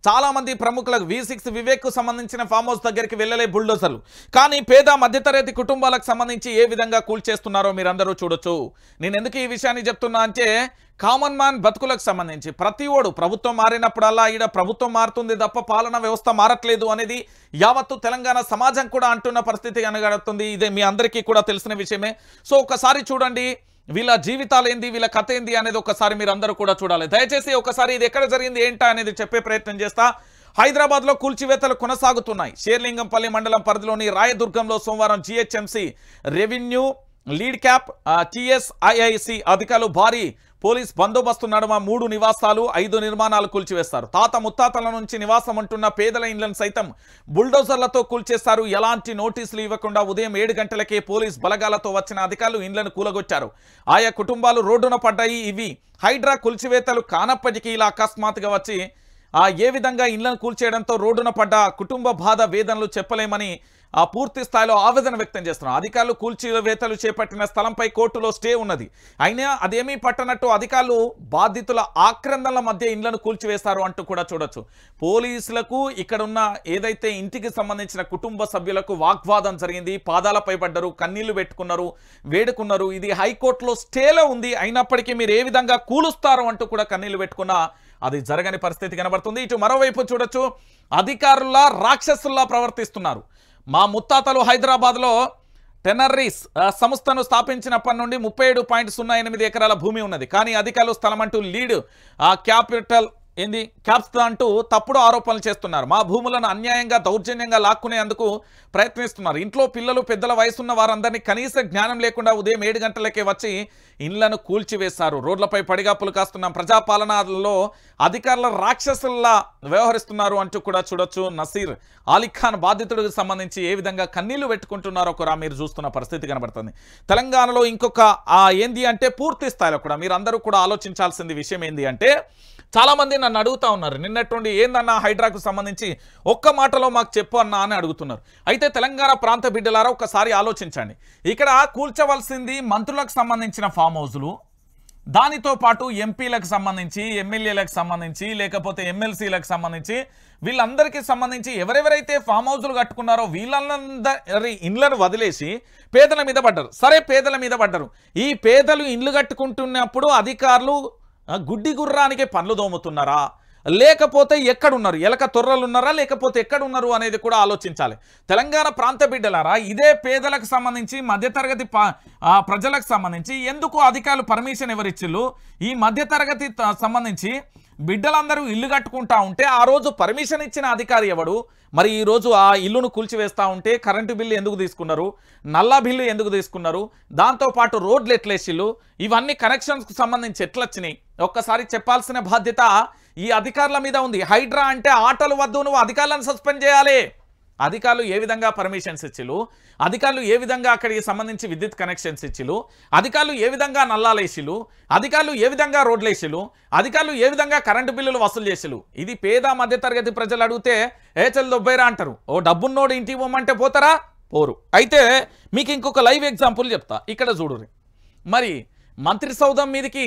చాలామంది ప్రముఖులకు V6 వివేక్కు సంబంధించిన ఫామ్ హౌస్ దగ్గరికి వెళ్ళలే బుల్డోజర్లు. కానీ పేద మధ్యతరగతి కుటుంబాలకు సంబంధించి ఏ విధంగా కూల్చేస్తున్నారో మీరందరూ చూడొచ్చు. నేను ఎందుకు ఈ విషయాన్ని చెప్తున్నా అంటే కామన్ మ్యాన్ బతుకులకు సంబంధించి ప్రతి ఓడు ప్రభుత్వం మారినప్పుడల్లా ఈడ ప్రభుత్వం మారుతుంది తప్ప పాలనా వ్యవస్థ మారట్లేదు అనేది యావత్తు తెలంగాణ సమాజం కూడా అంటున్న పరిస్థితి కనగడుతుంది. ఇదే మీ అందరికీ కూడా తెలిసిన విషయమే. సో ఒకసారి చూడండి వీళ్ళ జీవితాలు ఏంది, వీళ్ళ కథ ఏంది అనేది ఒకసారి మీరు అందరూ కూడా చూడాలి. దయచేసి ఒకసారి ఇది ఎక్కడ జరిగింది ఏంటా అనేది చెప్పే ప్రయత్నం చేస్తా. హైదరాబాద్లో కూల్చివేతలు కొనసాగుతున్నాయి. షేర్లింగంపల్లి మండలం పరిధిలోని రాయదుర్గంలో సోమవారం GHMC revenue lead cap TSIIC అధికారులు భారీ పోలీస్ బందోబస్తు నడుమ 3 నివాసాలు 5 నిర్మాణాలు కూల్చివేస్తారు. తాత ముత్తాతల నుంచి నివాసం ఉంటున్న పేదల ఇండ్లను సైతం బుల్డోజర్లతో కూల్చేస్తారు. ఎలాంటి నోటీసులు ఇవ్వకుండా ఉదయం 7 గంటలకే పోలీస్ బలగాలతో వచ్చిన అధికారులు ఇండ్లను కూలగొట్టారు. ఆయా కుటుంబాలు రోడ్డున పడ్డాయి. ఇవి హైడ్రా కూల్చివేతలు కానప్పటికీ ఇలా అకస్మాత్తుగా వచ్చి ఏ విధంగా ఇండ్లను కూల్చేయడంతో రోడ్డున పడ్డ కుటుంబ బాధ వేదనలు చెప్పలేమని పూర్తి స్థాయిలో ఆవేదన వ్యక్తం చేస్తున్నారు. అధికారులు కూల్చివేతలు చేపట్టిన స్థలంపై కోర్టులో స్టే ఉన్నది. అయినా అదేమీ పట్టనట్టు అధికారులు బాధితుల ఆక్రందనల మధ్య ఇండ్లను కూల్చివేస్తారు అంటూ కూడా చూడొచ్చు. పోలీసులకు ఇక్కడ ఉన్న ఏదైతే ఇంటికి సంబంధించిన కుటుంబ సభ్యులకు వాగ్వాదం జరిగింది. పాదాలపై పడ్డారు, కన్నీళ్లు పెట్టుకున్నారు, వేడుకున్నారు. ఇది హైకోర్టులో స్టేలో ఉంది. అయినప్పటికీ మీరు ఏ విధంగా కూలుస్తారు అంటూ కూడా కన్నీళ్లు పెట్టుకున్నా అది జరగని పరిస్థితి కనబడుతుంది. ఇటు మరోవైపు చూడొచ్చు అధికారుల రాక్షసుల్లా ప్రవర్తిస్తున్నారు. మా ముత్తాతలు హైదరాబాద్లో టెనర్రీస్ సంస్థను స్థాపించినప్పటి నుండి 37.08 ఎకరాల భూమి ఉన్నది. కానీ అధికారులు స్థలం అంటూ లీడ్ క్యాపిటల్ క్యాప్స్ అంటూ తప్పుడు ఆరోపణలు చేస్తున్నారు. మా భూములను అన్యాయంగా దౌర్జన్యంగా లాక్కునేందుకు ప్రయత్నిస్తున్నారు. ఇంట్లో పిల్లలు పెద్దల వయసున్న వారందరినీ కనీస జ్ఞానం లేకుండా ఉదయం 7 గంటలకే వచ్చి ఇండ్లను కూల్చివేశారు. రోడ్లపై పడిగాపులు కాస్తున్న ప్రజాపాలనలో అధికారుల రాక్షసుల్లా వ్యవహరిస్తున్నారు అంటూ కూడా చూడొచ్చు. నసీర్ అలీఖాన్ బాధితుడికి సంబంధించి ఏ విధంగా కన్నీళ్లు పెట్టుకుంటున్నారో కూడా మీరు చూస్తున్న పరిస్థితి కనబడుతుంది. తెలంగాణలో ఇంకొక ఏంది అంటే పూర్తి స్థాయిలో కూడా మీరు అందరూ కూడా ఆలోచించాల్సింది విషయం ఏంది అంటే చాలామంది నన్ను అడుగుతా ఉన్నారు నిన్నట్టుండి ఏందన్నా హైడ్రాకు సంబంధించి ఒక్క మాటలో మాకు చెప్పు అన్నా అని అడుగుతున్నారు. అయితే తెలంగాణ ప్రాంత బిడ్డలారా ఒకసారి ఆలోచించండి. ఇక్కడ కూల్చవలసింది మంత్రులకు సంబంధించిన ఫామ్ హౌజులు, దానితో పాటు ఎంపీలకు సంబంధించి ఎమ్మెల్యేలకు సంబంధించి లేకపోతే ఎమ్మెల్సీలకు సంబంధించి వీళ్ళందరికీ సంబంధించి ఎవరెవరైతే ఫామ్ హౌజులు కట్టుకున్నారో వీళ్ళందరి ఇండ్లను వదిలేసి పేదల మీద పడ్డారు. సరే పేదల మీద పడ్డారు. ఈ పేదలు ఇండ్లు కట్టుకుంటున్నప్పుడు అధికారులు గుడ్డి గుర్రానికి పనులు దోముతున్నారా లేకపోతే ఎక్కడున్నారు, ఎలక తొర్రలు ఉన్నారా లేకపోతే ఎక్కడున్నారు అనేది కూడా ఆలోచించాలి. తెలంగాణ ప్రాంత బిడ్డలారా ఇదే పేదలకు సంబంధించి మధ్యతరగతి ప్రజలకు సంబంధించి ఎందుకు అధికారులు పర్మిషన్ ఎవరిచ్చిళ్ళు? ఈ మధ్యతరగతి సంబంధించి బిడ్డలందరూ ఇల్లు కట్టుకుంటా ఉంటే ఆ రోజు పర్మిషన్ ఇచ్చిన అధికారి ఎవడు? మరి ఈరోజు ఆ ఇల్లును కూల్చివేస్తూ ఉంటే కరెంటు బిల్లు ఎందుకు తీసుకున్నారు, నల్లా బిల్లు ఎందుకు తీసుకున్నారు, దాంతోపాటు రోడ్లు ఎట్లేసిళ్ళు, ఇవన్నీ కనెక్షన్స్కు సంబంధించి ఎట్లొచ్చినాయి ఒక్కసారి చెప్పాల్సిన బాధ్యత ఈ అధికారుల మీద ఉంది. హైడ్రా అంటే ఆటలు వద్దు, నువ్వు అధికారులను సస్పెండ్ చేయాలి. అధికారులు ఏ విధంగా పర్మిషన్స్ ఇచ్చిలు, అధికారులు ఏ విధంగా అక్కడికి సంబంధించి విద్యుత్ కనెక్షన్స్ ఇచ్చిలు, అధికారులు ఏ విధంగా నల్లాలేసిలు, అధికారులు ఏ విధంగా రోడ్లేసిలు, అధికారులు ఏ విధంగా కరెంటు బిల్లులు వసూలు చేసిలు. ఇది పేద మధ్యతరగతి ప్రజలు అడిగితే ఏచలు దొబ్బైరా అంటారు. ఓ డబ్బున్నోడు ఇంటికి పోమంటే పోతారా? పోరు. అయితే మీకు ఇంకొక లైవ్ ఎగ్జాంపుల్ చెప్తా. ఇక్కడ చూడురి. మరి మంత్రి సౌధం మీదకి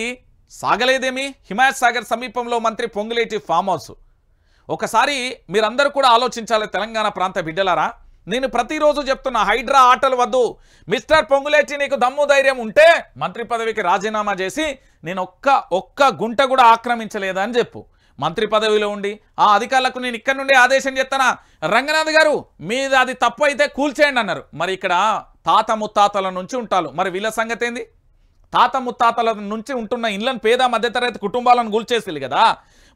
సాగలేదేమి? హిమాయత్ సాగర్ సమీపంలో మంత్రి పొంగులేటి ఫామ్ హౌస్. ఒకసారి మీరందరూ కూడా ఆలోచించాలి తెలంగాణ ప్రాంత బిడ్డలారా. నేను ప్రతిరోజు చెప్తున్నా హైడ్రా ఆటలు వద్దు. మిస్టర్ పొంగులేటి నీకు దమ్ము ధైర్యం ఉంటే మంత్రి పదవికి రాజీనామా చేసి నేను ఒక్క గుంట కూడా ఆక్రమించలేదని చెప్పు. మంత్రి పదవిలో ఉండి ఆ అధికారులకు నేను ఇక్కడ నుండి ఆదేశం చేస్తానా, రంగనాథ్ గారు మీద అది తప్పు అయితే కూల్చేయండి అన్నారు. మరి ఇక్కడ తాత ముత్తాతల నుంచి ఉంటారు. మరి వీళ్ళ సంగతి ఏంది? తాత ముత్తాతల నుంచి ఉంటున్న ఇళ్ళను పేద మధ్యతరగతి కుటుంబాలను కూల్చేసి కదా.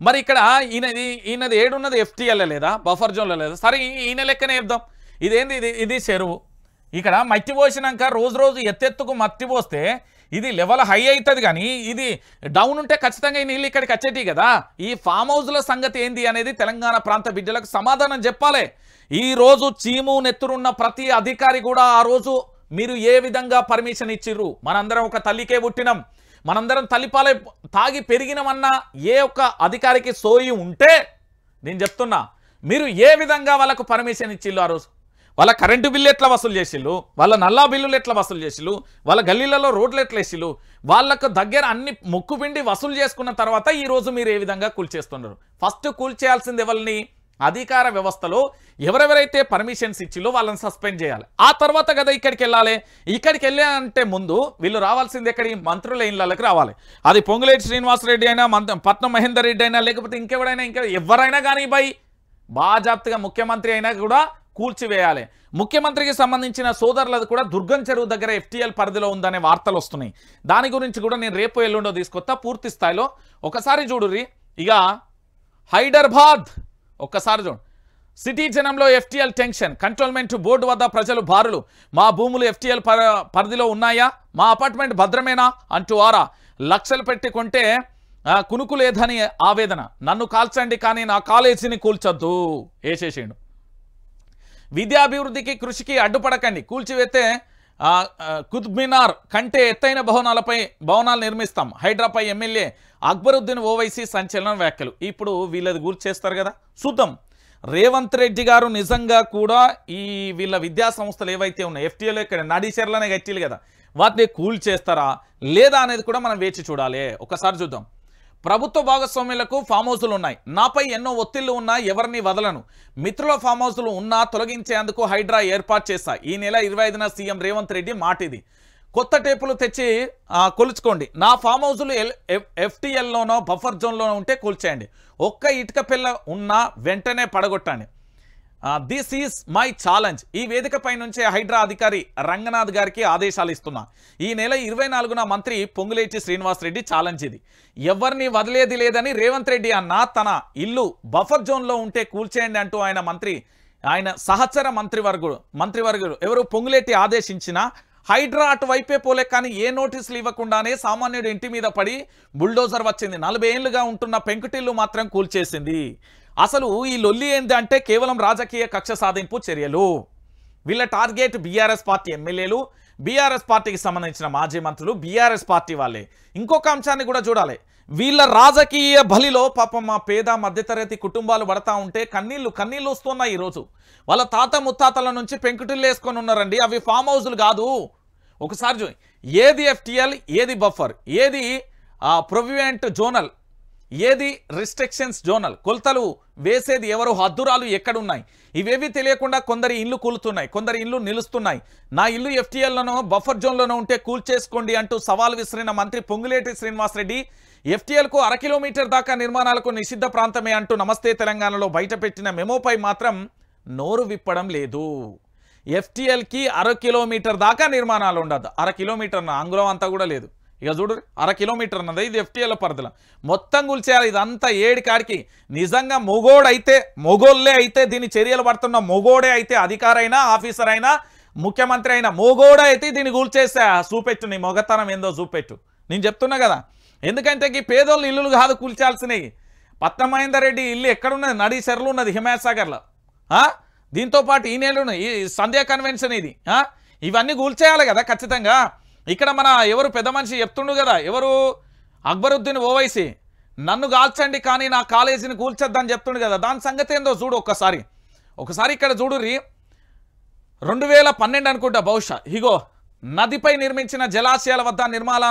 మరి ఇక్కడ ఈయనది ఏడున్నది FTL లేదా బఫర్ జోన్లో లేదా? సరే ఈయన లెక్కనే చెప్దాం. ఇదేంది? ఇది చెరువు. ఇక్కడ మట్టి పోసినాక రోజు ఎత్తెత్తుకు మట్టి పోస్తే ఇది లెవెల్ హై అవుతుంది. కానీ ఇది డౌన్ ఉంటే ఖచ్చితంగా ఈ నీళ్ళు ఇక్కడికి వచ్చేటి కదా. ఈ ఫామ్ హౌస్ల సంగతి ఏంది అనేది తెలంగాణ ప్రాంత బిడ్డలకు సమాధానం చెప్పాలి. ఈ రోజు చీము నెత్తురున్న ప్రతి అధికారి కూడా ఆ రోజు మీరు ఏ విధంగా పర్మిషన్ ఇచ్చిర్రు? మనందరం ఒక తల్లికే పుట్టినాం, మనందరం తల్లిపాలే తాగి పెరిగినమన్న ఏ ఒక్క అధికారికి సోయి ఉంటే నేను చెప్తున్నా మీరు ఏ విధంగా వాళ్ళకు పర్మిషన్ ఇచ్చిళ్ళు ఆ రోజు? వాళ్ళ కరెంటు బిల్లు ఎట్లా వసూలు చేసిళ్ళు, వాళ్ళ నల్లా బిల్లులు ఎట్లా వసూలు చేసిళ్ళు, వాళ్ళ గల్లీలలో రోడ్లు ఎట్లా వేసిళ్ళు, వాళ్ళకు దగ్గర అన్ని ముక్కుపిండి వసూలు చేసుకున్న తర్వాత ఈరోజు మీరు ఏ విధంగా కూల్చేస్తున్నారు? ఫస్ట్ కూల్చేయాల్సింది ఎవరిని? అధికార వ్యవస్థలో ఎవరెవరైతే పర్మిషన్స్ ఇచ్చిలో వాళ్ళని సస్పెండ్ చేయాలి. ఆ తర్వాత కదా ఇక్కడికి వెళ్ళాలి. ఇక్కడికి వెళ్ళే అంటే ముందు వీళ్ళు రావాల్సింది ఎక్కడికి? మంత్రుల ఇళ్ళకి రావాలి. అది పొంగులేటి శ్రీనివాసరెడ్డి అయినా, పట్నం మహేందర్ రెడ్డి అయినా, లేకపోతే ఇంకెవరైనా ఎవరైనా కానీ బాజాప్తగా ముఖ్యమంత్రి అయినా కూడా కూల్చివేయాలి. ముఖ్యమంత్రికి సంబంధించిన సోదరులది కూడా దుర్గం చెరువు దగ్గర FTL పరిధిలో ఉందనే వార్తలు వస్తున్నాయి. దాని గురించి కూడా నేను రేపు ఎల్లుండో తీసుకొస్తా పూర్తి స్థాయిలో. ఒకసారి చూడుర్రి. ఇక హైదరాబాద్ ఒక్కసారి చూడు. సిటీ జనంలో FTL టెన్షన్, కంట్రోల్మెంట్ బోర్డు వద్ద ప్రజలు బారులు. మా భూములు FTL పరిధిలో ఉన్నాయా? మా అపార్ట్మెంట్ భద్రమేనా అంటూ ఆరా. లక్షలు పెట్టి కొంటే కునుకు లేదని ఆవేదన. నన్ను కాల్చండి కానీ నా కాలేజీని కూల్చొద్దు వేసేసిండు. విద్యాభివృద్ధికి కృషికి అడ్డుపడకండి, కూల్చివేస్తే కుతుబ్ మినార్ కంటే ఎత్తైన భవనాలు నిర్మిస్తాం. హైడ్రాపై ఎమ్మెల్యే అక్బరుద్దీన్ ఓవైసీ సంచలన వ్యాఖ్యలు. ఇప్పుడు వీళ్ళది గుర్తు చేస్తారు కదా, చూద్దాం. రేవంత్ రెడ్డి గారు నిజంగా కూడా వీళ్ళ విద్యా సంస్థలు ఏవైతే ఉన్నాయి FTL ఇక్కడ నడిచెర్లనే కట్టిలు కదా, వాటిని కూల్చేస్తారా లేదా అనేది కూడా మనం వేచి చూడాలి. ఒకసారి చూద్దాం. ప్రభుత్వ భాగస్వామ్యులకు ఫామ్ హౌజులు ఉన్నాయి. నాపై ఎన్నో ఒత్తిళ్లు ఉన్నా ఎవరిని వదలను. మిత్రుల ఫామ్ హౌజులు ఉన్నా తొలగించేందుకు హైడ్రా ఏర్పాటు చేశా. ఈ నెల 25న సీఎం రేవంత్ రెడ్డి మాటిది. కొత్త టేపులు తెచ్చి కొలుచుకోండి. నా ఫామ్ హౌజులు FTLలోనో బఫర్ జోన్లోనో ఉంటే కూల్చేయండి. ఒక్క ఇటుక పిల్ల ఉన్నా వెంటనే పడగొట్టండి. This is my challenge. ఈ వేదికపై నుంచే హైడ్రా అధికారి రంగనాథ్ గారికి ఆదేశాలు ఇస్తున్నా. ఈ నెల 24న మంత్రి పొంగులేటి శ్రీనివాసరెడ్డి ఛాలెంజ్ ఇది. ఎవరిని వదిలేది లేదని రేవంత్ రెడ్డి అన్న తన ఇల్లు బఫర్ జోన్లో ఉంటే కూల్చేయండి అంటూ ఆయన సహచర మంత్రివర్గులు ఎవరు పొంగులేటి ఆదేశించిన హైడ్రా అటువైపే పోలే. కానీ ఏ నోటీసులు ఇవ్వకుండానే సామాన్యుడు ఇంటి మీద పడి బుల్డోజర్ వచ్చింది. 40 ఏళ్లుగా ఉంటున్న పెంకుటిల్లు మాత్రం కూల్చేసింది. అసలు ఈ లొల్లి ఏంటి అంటే కేవలం రాజకీయ కక్ష సాధింపు చర్యలు. వీళ్ళ టార్గెట్ బీఆర్ఎస్ పార్టీ ఎమ్మెల్యేలు, బీఆర్ఎస్ పార్టీకి సంబంధించిన మాజీ మంత్రులు, బీఆర్ఎస్ పార్టీ వాళ్ళే. ఇంకొక అంశాన్ని కూడా చూడాలి. వీళ్ళ రాజకీయ బలిలో పాపం మా పేద మధ్యతరగతి కుటుంబాలు పడతా ఉంటే కన్నీళ్ళు వస్తున్నాయి. ఈరోజు వాళ్ళ తాత ముత్తాతల నుంచి పెంకుటిల్లు వేసుకొని ఉన్నారండి. అవి ఫామ్ హౌజులు కాదు. ఒకసారి చూ, ఏది FTL, ఏది బఫర్, ఏది ప్రొవిడెంట్ జోనల్, ఏది రిస్ట్రిక్షన్స్ జోనల్, కొలతలు వేసేది ఎవరు, హద్దురాలు ఎక్కడున్నాయి, ఇవేవి తెలియకుండా కొందరి ఇల్లు కూలుతున్నాయి, కొందరి ఇల్లు నిలుస్తున్నాయి. నా ఇల్లు FTLలోనో బఫర్ జోన్లోనో ఉంటే కూల్చేసుకోండి అంటూ సవాల్ విసిరిన మంత్రి పొంగులేటి శ్రీనివాసరెడ్డి FTLకు 1/2 కిలోమీటర్ దాకా నిర్మాణాలకు నిషిద్ధ ప్రాంతమే అంటూ నమస్తే తెలంగాణలో బయటపెట్టిన మెమోపై మాత్రం నోరు విప్పడం లేదు. FTLకి 1/2 కిలోమీటర్ దాకా నిర్మాణాలు ఉండదు. 1/2 కిలోమీటర్ అంగుళం అంతా కూడా లేదు. ఇక చూడు, 1/2 కిలోమీటర్ అన్నది ఇది FTL పరిధిలో మొత్తం కూల్చేయాలి. ఇదంతా ఏడికాడికి నిజంగా మొగోళ్ళే అయితే దీని చర్యలు పడుతున్న మొగోడే అయితే, అధికారైనా ఆఫీసర్ అయినా ముఖ్యమంత్రి అయినా మొగోడే అయితే దీన్ని కూల్చేస్తే చూపెట్టు, నీ మొగతనం ఏందో చూపెట్టు. నేను చెప్తున్నా కదా, ఎందుకంటే ఈ పేదోళ్ళు ఇల్లులు కాదు కూల్చాల్సినవి. పట్నం మహేందర్ రెడ్డి ఇల్లు ఎక్కడున్నది? నడిచెర్లు ఉన్నది హిమాయత్ దీంతోపాటు ఈ నెలలు ఈ సంధ్యా కన్వెన్షన్ ఇది. ఇవన్నీ కూల్చేయాలి కదా ఖచ్చితంగా. ఇక్కడ మన ఎవరు పెద్ద మనిషి చెప్తుండు కదా, ఎవరు అక్బరుద్దీన్ ఓవైసీ, నన్ను కాల్చండి కానీ నా కాలేజీని కూల్చొద్దని చెప్తుండు కదా. దాని సంగతి ఏందో చూడు ఒకసారి ఇక్కడ చూడుర్రి. 2012 అనుకుంటా బహుశా. ఇగో నదిపై నిర్మించిన జలాశయాల వద్ద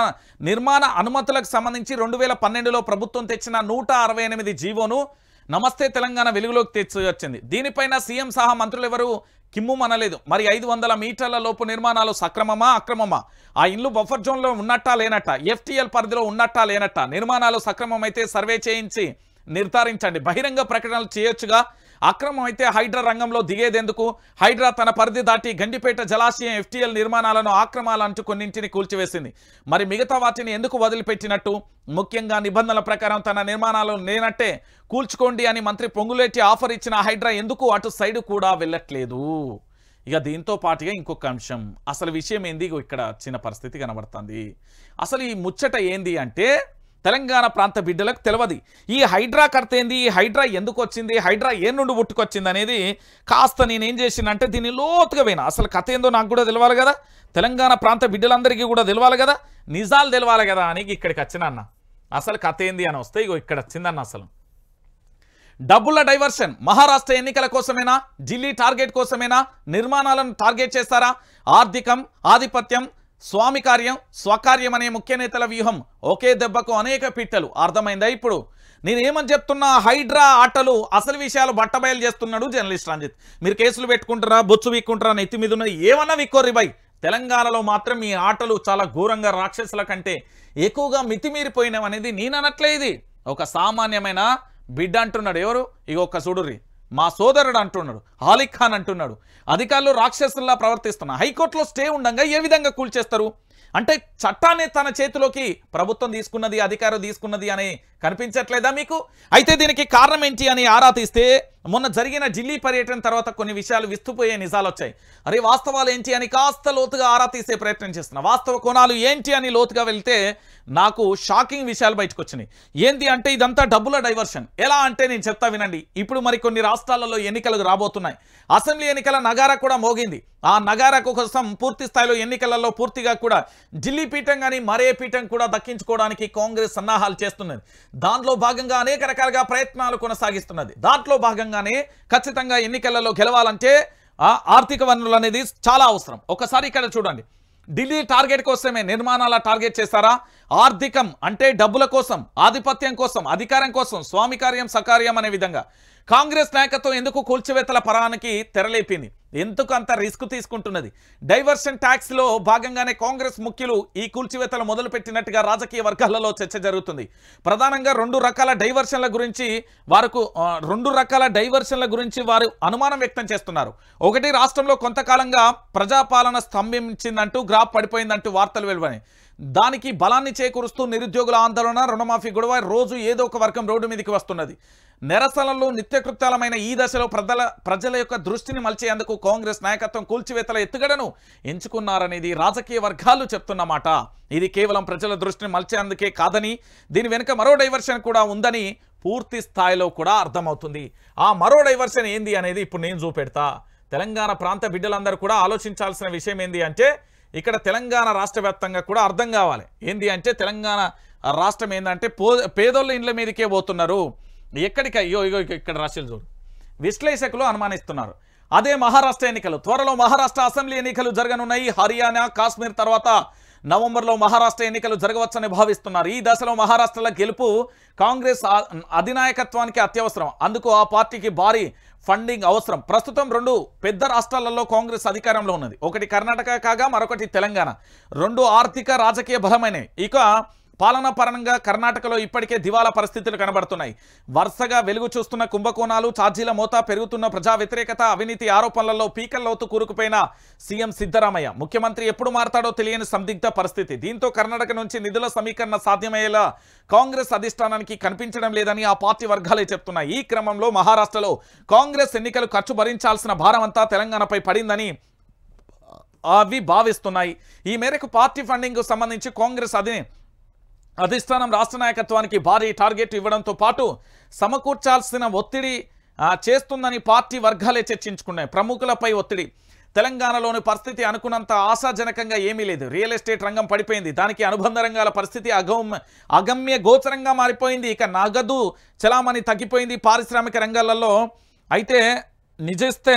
నిర్మాణ అనుమతులకు సంబంధించి 2012లో ప్రభుత్వం తెచ్చిన 168 జీవోను నమస్తే తెలంగాణ వెలుగులోకి తెచ్చి వచ్చింది. దీనిపైన సీఎం సహా మంత్రులు ఎవరు కిమ్ముమనలేదు. మరి 500 మీటర్ల లోపు నిర్మాణాలు సక్రమమా అక్రమమా, ఆ ఇల్లు బఫర్ జోన్లో ఉన్నట్టా లేనట్ట, FTL పరిధిలో ఉన్నట్టా లేనట్ట, నిర్మాణాలు సక్రమమైతే సర్వే చేయించి నిర్ధారించండి. బహిరంగ ప్రకటనలు చేయొచ్చుగా. అక్రమం అయితే హైడ్రా రంగంలో దిగేదెందుకు? హైడ్రా తన పరిధి దాటి గండిపేట జలాశయం FTL నిర్మాణాలను ఆక్రమాలంటూ కొన్నింటిని కూల్చివేసింది. మరి మిగతా వాటిని ఎందుకు వదిలిపెట్టినట్టు? ముఖ్యంగా నిబంధనల ప్రకారం తన నిర్మాణాలు లేనట్టే కూల్చుకోండి అని మంత్రి పొంగులేటి ఆఫర్ ఇచ్చిన హైడ్రా ఎందుకు అటు సైడ్ కూడా వెళ్ళట్లేదు? ఇక దీంతో పాటుగా ఇంకొక అంశం, అసలు విషయం ఏంది ఇక్కడ చిన్న పరిస్థితి కనబడుతుంది. అసలు ఈ ముచ్చట ఏంది అంటే తెలంగాణ ప్రాంత బిడ్డలకు తెలియదు. ఈ హైడ్రా కర్త ఏంది, ఈ హైడ్రా ఎందుకు వచ్చింది, హైడ్రా ఏ నుండి పుట్టుకొచ్చింది అనేది కాస్త నేనేం చేసినంటే దీన్ని లోతుగా పోయినా. అసలు కథ ఏందో నాకు కూడా తెలవాలి కదా, తెలంగాణ ప్రాంత బిడ్డలందరికీ కూడా తెలవాలి కదా, నిజాలు తెలవాలి కదా అని ఇక్కడికి వచ్చిన అన్న. అసలు కథ ఏంది అని వస్తే ఇగో ఇక్కడ వచ్చిందన్న. అసలు డబ్బుల డైవర్షన్ మహారాష్ట్ర ఎన్నికల కోసమేనా, ఢిల్లీ టార్గెట్ కోసమేనా, నిర్మాణాలను టార్గెట్ చేస్తారా? ఆర్థికం, ఆధిపత్యం, స్వామి కార్యం, స్వకార్యం అనే ముఖ్య నేతల వ్యూహం ఒకే దెబ్బకు అనేక పిట్టలు. అర్థమైందా? ఇప్పుడు నేనేమని చెప్తున్నా, హైడ్రా ఆటలు అసలు విషయాలు బట్టబయలు చేస్తున్నాడు జర్నలిస్ట్ రంజిత్. మీరు కేసులు పెట్టుకుంటారా, బొచ్చు వీక్కుంటారా, నెత్తి మీద ఉన్నది ఏమన్నా విక్కోర్రి బై. తెలంగాణలో మాత్రం ఈ ఆటలు చాలా ఘోరంగా రాక్షసుల కంటే ఎక్కువగా మితిమీరిపోయినవనేది నేననట్లే. ఇది ఒక సామాన్యమైన బిడ్డ అంటున్నాడు. ఎవరు? ఇక ఒక్క చూడుర్రి, మా సోదరుడు అంటున్నాడు, హాలిక్ ఖాన్ అంటున్నాడు. అధికారులు రాక్షసుల్లా ప్రవర్తిస్తున్నా హైకోర్టులో స్టే ఉండగా ఏ విధంగా కూల్చేస్తారు? అంటే చట్టాన్ని తన చేతిలోకి ప్రభుత్వం తీసుకున్నది, అధికారం తీసుకున్నది అని కనిపించట్లేదా మీకు? అయితే దీనికి కారణం ఏంటి అని ఆరా తీస్తే మొన్న జరిగిన ఢిల్లీ పర్యటన తర్వాత కొన్ని విషయాలు విస్తుపోయే నిజాలు వచ్చాయి. అరే వాస్తవాలు ఏంటి అని కాస్త లోతుగా ఆరా తీసే ప్రయత్నం చేస్తున్నా. వాస్తవ కోణాలు ఏంటి అని లోతుగా వెళ్తే నాకు షాకింగ్ విషయాలు బయటకు వచ్చినాయి. ఏంటి అంటే ఇదంతా డబ్బుల డైవర్షన్. ఎలా అంటే నేను చెప్తా వినండి. ఇప్పుడు మరి కొన్ని రాష్ట్రాలలో ఎన్నికలు రాబోతున్నాయి. అసెంబ్లీ ఎన్నికల నగారా కూడా మోగింది. ఆ నగారా కోసం పూర్తి స్థాయిలో ఎన్నికలలో పూర్తిగా కూడా ఢిల్లీ పీఠం కానీ మరే పీఠం కూడా దక్కించుకోవడానికి కాంగ్రెస్ సన్నాహాలు చేస్తున్నది. దాంట్లో భాగంగా అనేక రకాలుగా ప్రయత్నాలు కొనసాగిస్తున్నది. దాంట్లో భాగంగానే ఖచ్చితంగా ఎన్నికలలో గెలవాలంటే ఆర్థిక వనరులు అనేది చాలా అవసరం. ఒకసారి ఇక్కడ చూడండి, ఢిల్లీ టార్గెట్ కోసమే నిర్మాణాల టార్గెట్ చేస్తారా? ఆర్థికం అంటే డబ్బుల కోసం, ఆధిపత్యం కోసం, అధికారం కోసం, స్వామి కార్యం సకార్యం అనే విధంగా కాంగ్రెస్ నాయకత్వం ఎందుకు కూల్చివేతల పరానికి తెరలేపింది? ఎందుకు అంత రిస్క్ తీసుకుంటున్నది? డైవర్షన్ ట్యాక్స్ లో భాగంగానే కాంగ్రెస్ ముఖ్యులు ఈ కూల్చివేతలు మొదలుపెట్టినట్టుగా రాజకీయ వర్గాలలో చర్చ జరుగుతుంది. ప్రధానంగా రెండు రకాల డైవర్షన్ల గురించి వారు అనుమానం వ్యక్తం చేస్తున్నారు. ఒకటి, రాష్ట్రంలో కొంతకాలంగా ప్రజాపాలన స్తంభించిందంటూ, గ్రాఫ్ పడిపోయిందంటూ వార్తలు వెలువడినాయి. దానికి బలాన్ని చేకూరుస్తూ నిరుద్యోగుల ఆందోళన, రుణమాఫీ గొడవ, రోజు ఏదో ఒక వర్గం రోడ్డు మీదకి వస్తున్నది. నిరసనలు నిత్యకృత్యాలమైన ఈ దశలో ప్రజల యొక్క దృష్టిని మలిచేందుకు కాంగ్రెస్ నాయకత్వం కూల్చివేతల ఎత్తుగడను ఎంచుకున్నారనేది రాజకీయ వర్గాలు చెప్తున్నమాట. ఇది కేవలం ప్రజల దృష్టిని మలిచేందుకే కాదని, దీని వెనుక మరో డైవర్షన్ కూడా ఉందని పూర్తి స్థాయిలో కూడా అర్థమవుతుంది. ఆ మరో డైవర్షన్ ఏంది అనేది ఇప్పుడు నేను చూపెడతా. తెలంగాణ ప్రాంత బిడ్డలందరూ కూడా ఆలోచించాల్సిన విషయం ఏంది అంటే, ఇక్కడ తెలంగాణ రాష్ట్ర వ్యాప్తంగా కూడా అర్థం కావాలి. ఏంది అంటే, తెలంగాణ రాష్ట్రం ఏంటంటే పేదోళ్ళ ఇండ్ల మీదకే పోతున్నారు. ఎక్కడికి? అయ్యో ఇగో ఇక్కడ రాష్ట్రాలు చూడు, విశ్లేషకులు అనుమానిస్తున్నారు. అదే మహారాష్ట్ర ఎన్నికలు. త్వరలో మహారాష్ట్ర అసెంబ్లీ ఎన్నికలు జరగనున్నాయి. హర్యానా, కాశ్మీర్ తర్వాత నవంబర్లో మహారాష్ట్ర ఎన్నికలు జరగవచ్చని భావిస్తున్నారు. ఈ దశలో మహారాష్ట్రలో గెలుపు కాంగ్రెస్ అధినాయకత్వానికి అత్యవసరం. అందుకు ఆ పార్టీకి భారీ ఫండింగ్ అవసరం. ప్రస్తుతం రెండు పెద్ద రాష్ట్రాలలో కాంగ్రెస్ అధికారంలో ఉన్నది. ఒకటి కర్ణాటక కాగా మరొకటి తెలంగాణ. రెండు ఆర్థిక రాజకీయ బలమైనవి. ఇక పాలనా పరంగా కర్ణాటకలో ఇప్పటికే దివాలా పరిస్థితులు కనబడుతున్నాయి. వరుసగా వెలుగు చూస్తున్న కుంభకోణాలు, ఛార్జీల మోతా, పెరుగుతున్న ప్రజా వ్యతిరేకత, అవినీతి ఆరోపణలలో పీకల్లోతు కూరుకుపోయిన సీఎం సిద్ధరామయ్య. ముఖ్యమంత్రి ఎప్పుడు మారతాడో తెలియని సందిగ్ధ పరిస్థితి. దీంతో కర్ణాటక నుంచి నిధుల సమీకరణ సాధ్యమయ్యేలా కాంగ్రెస్ అధిష్టానానికి కనిపించడం లేదని ఆ పార్టీ వర్గాలే చెప్తున్నాయి. ఈ క్రమంలో మహారాష్ట్రలో కాంగ్రెస్ ఎన్నికలు ఖర్చు భరించాల్సిన భారం అంతా తెలంగాణపై పడిందని అవి భావిస్తున్నాయి. ఈ మేరకు పార్టీ ఫండింగ్ సంబంధించి కాంగ్రెస్ అధిష్టానం రాష్ట్ర నాయకత్వానికి భారీ టార్గెట్ ఇవ్వడంతో పాటు సమకూర్చాల్సిన ఒత్తిడి చేస్తుందని పార్టీ వర్గాలే చర్చించుకున్నాయి. ప్రముఖులపై ఒత్తిడి. తెలంగాణలోని పరిస్థితి అనుకున్నంత ఆశాజనకంగా ఏమీ లేదు. రియల్ ఎస్టేట్ రంగం పడిపోయింది. దానికి అనుబంధ రంగాల పరిస్థితి అగమ్య గోచరంగా మారిపోయింది. ఇక నగదు చలామణి తగ్గిపోయింది పారిశ్రామిక రంగాలలో. అయితే నిజస్తే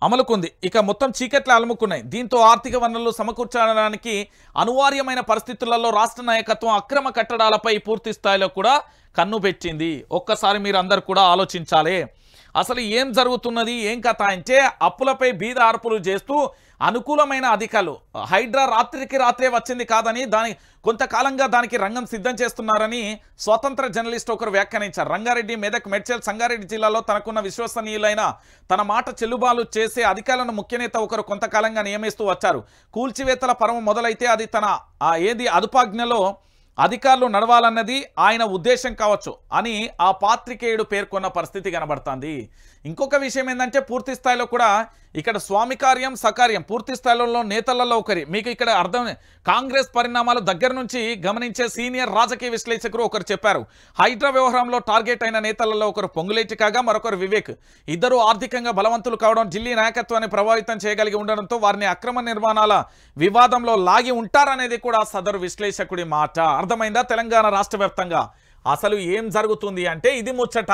అమలుకుంది. ఇక మొత్తం చీకట్లు అలుముకున్నాయి. దీంతో ఆర్థిక వనరులు సమకూర్చడానికి అనివార్యమైన పరిస్థితులలో రాష్ట్ర నాయకత్వం అక్రమ కట్టడాలపై పూర్తి స్థాయిలో కూడా కన్ను పెట్టింది. ఒక్కసారి మీరు అందరు కూడా ఆలోచించాలి. అసలు ఏం జరుగుతున్నది, ఏం కథ అంటే, అప్పులపై బీద అర్పులు చేస్తూ అనుకూలమైన అధికారులు, హైడ్రా రాత్రికి రాత్రే వచ్చింది కాదని కొంతకాలంగా దానికి రంగం సిద్ధం చేస్తున్నారని స్వతంత్ర జర్నలిస్ట్ ఒకరు వ్యాఖ్యానించారు. రంగారెడ్డి, మెదక్, మేడ్చల్, సంగారెడ్డి జిల్లాలో తనకున్న విశ్వసనీయులైన తన మాట చెల్లుబాలు చేసే అధికారులను ముఖ్యనేత ఒకరు కొంతకాలంగా నియమిస్తూ వచ్చారు. కూల్చివేతల పర్వం మొదలైతే అది తన అదుపాజ్ఞలో అధికారులు నడవాలన్నది ఆయన ఉద్దేశం కావచ్చు అని ఆ పాత్రికేయుడు పేర్కొన్న పరిస్థితి కనబడుతుంది. ఇంకొక విషయం ఏంటంటే, పూర్తి స్థాయిలో కూడా ఇక్కడ స్వామి కార్యం సకార్యం పూర్తి స్థాయిలో నేతలలో ఒకరి. మీకు ఇక్కడ అర్థం, కాంగ్రెస్ పరిణామాలు దగ్గర నుంచి గమనించే సీనియర్ రాజకీయ విశ్లేషకులు ఒకరు చెప్పారు. హైడ్రా వ్యవహారంలో టార్గెట్ అయిన నేతలలో ఒకరు పొంగులేటి కాగా మరొకరు వివేక్. ఇద్దరు ఆర్థికంగా బలవంతులు కావడం, ఢిల్లీ నాయకత్వాన్ని ప్రభావితం చేయగలిగి ఉండడంతో వారిని అక్రమ నిర్మాణాల వివాదంలో లాగి ఉంటారనేది కూడా సదరు విశ్లేషకుడి మాట. అర్థమైందా? తెలంగాణ రాష్ట్ర వ్యాప్తంగా అసలు ఏం జరుగుతుంది అంటే ఇది ముచ్చట.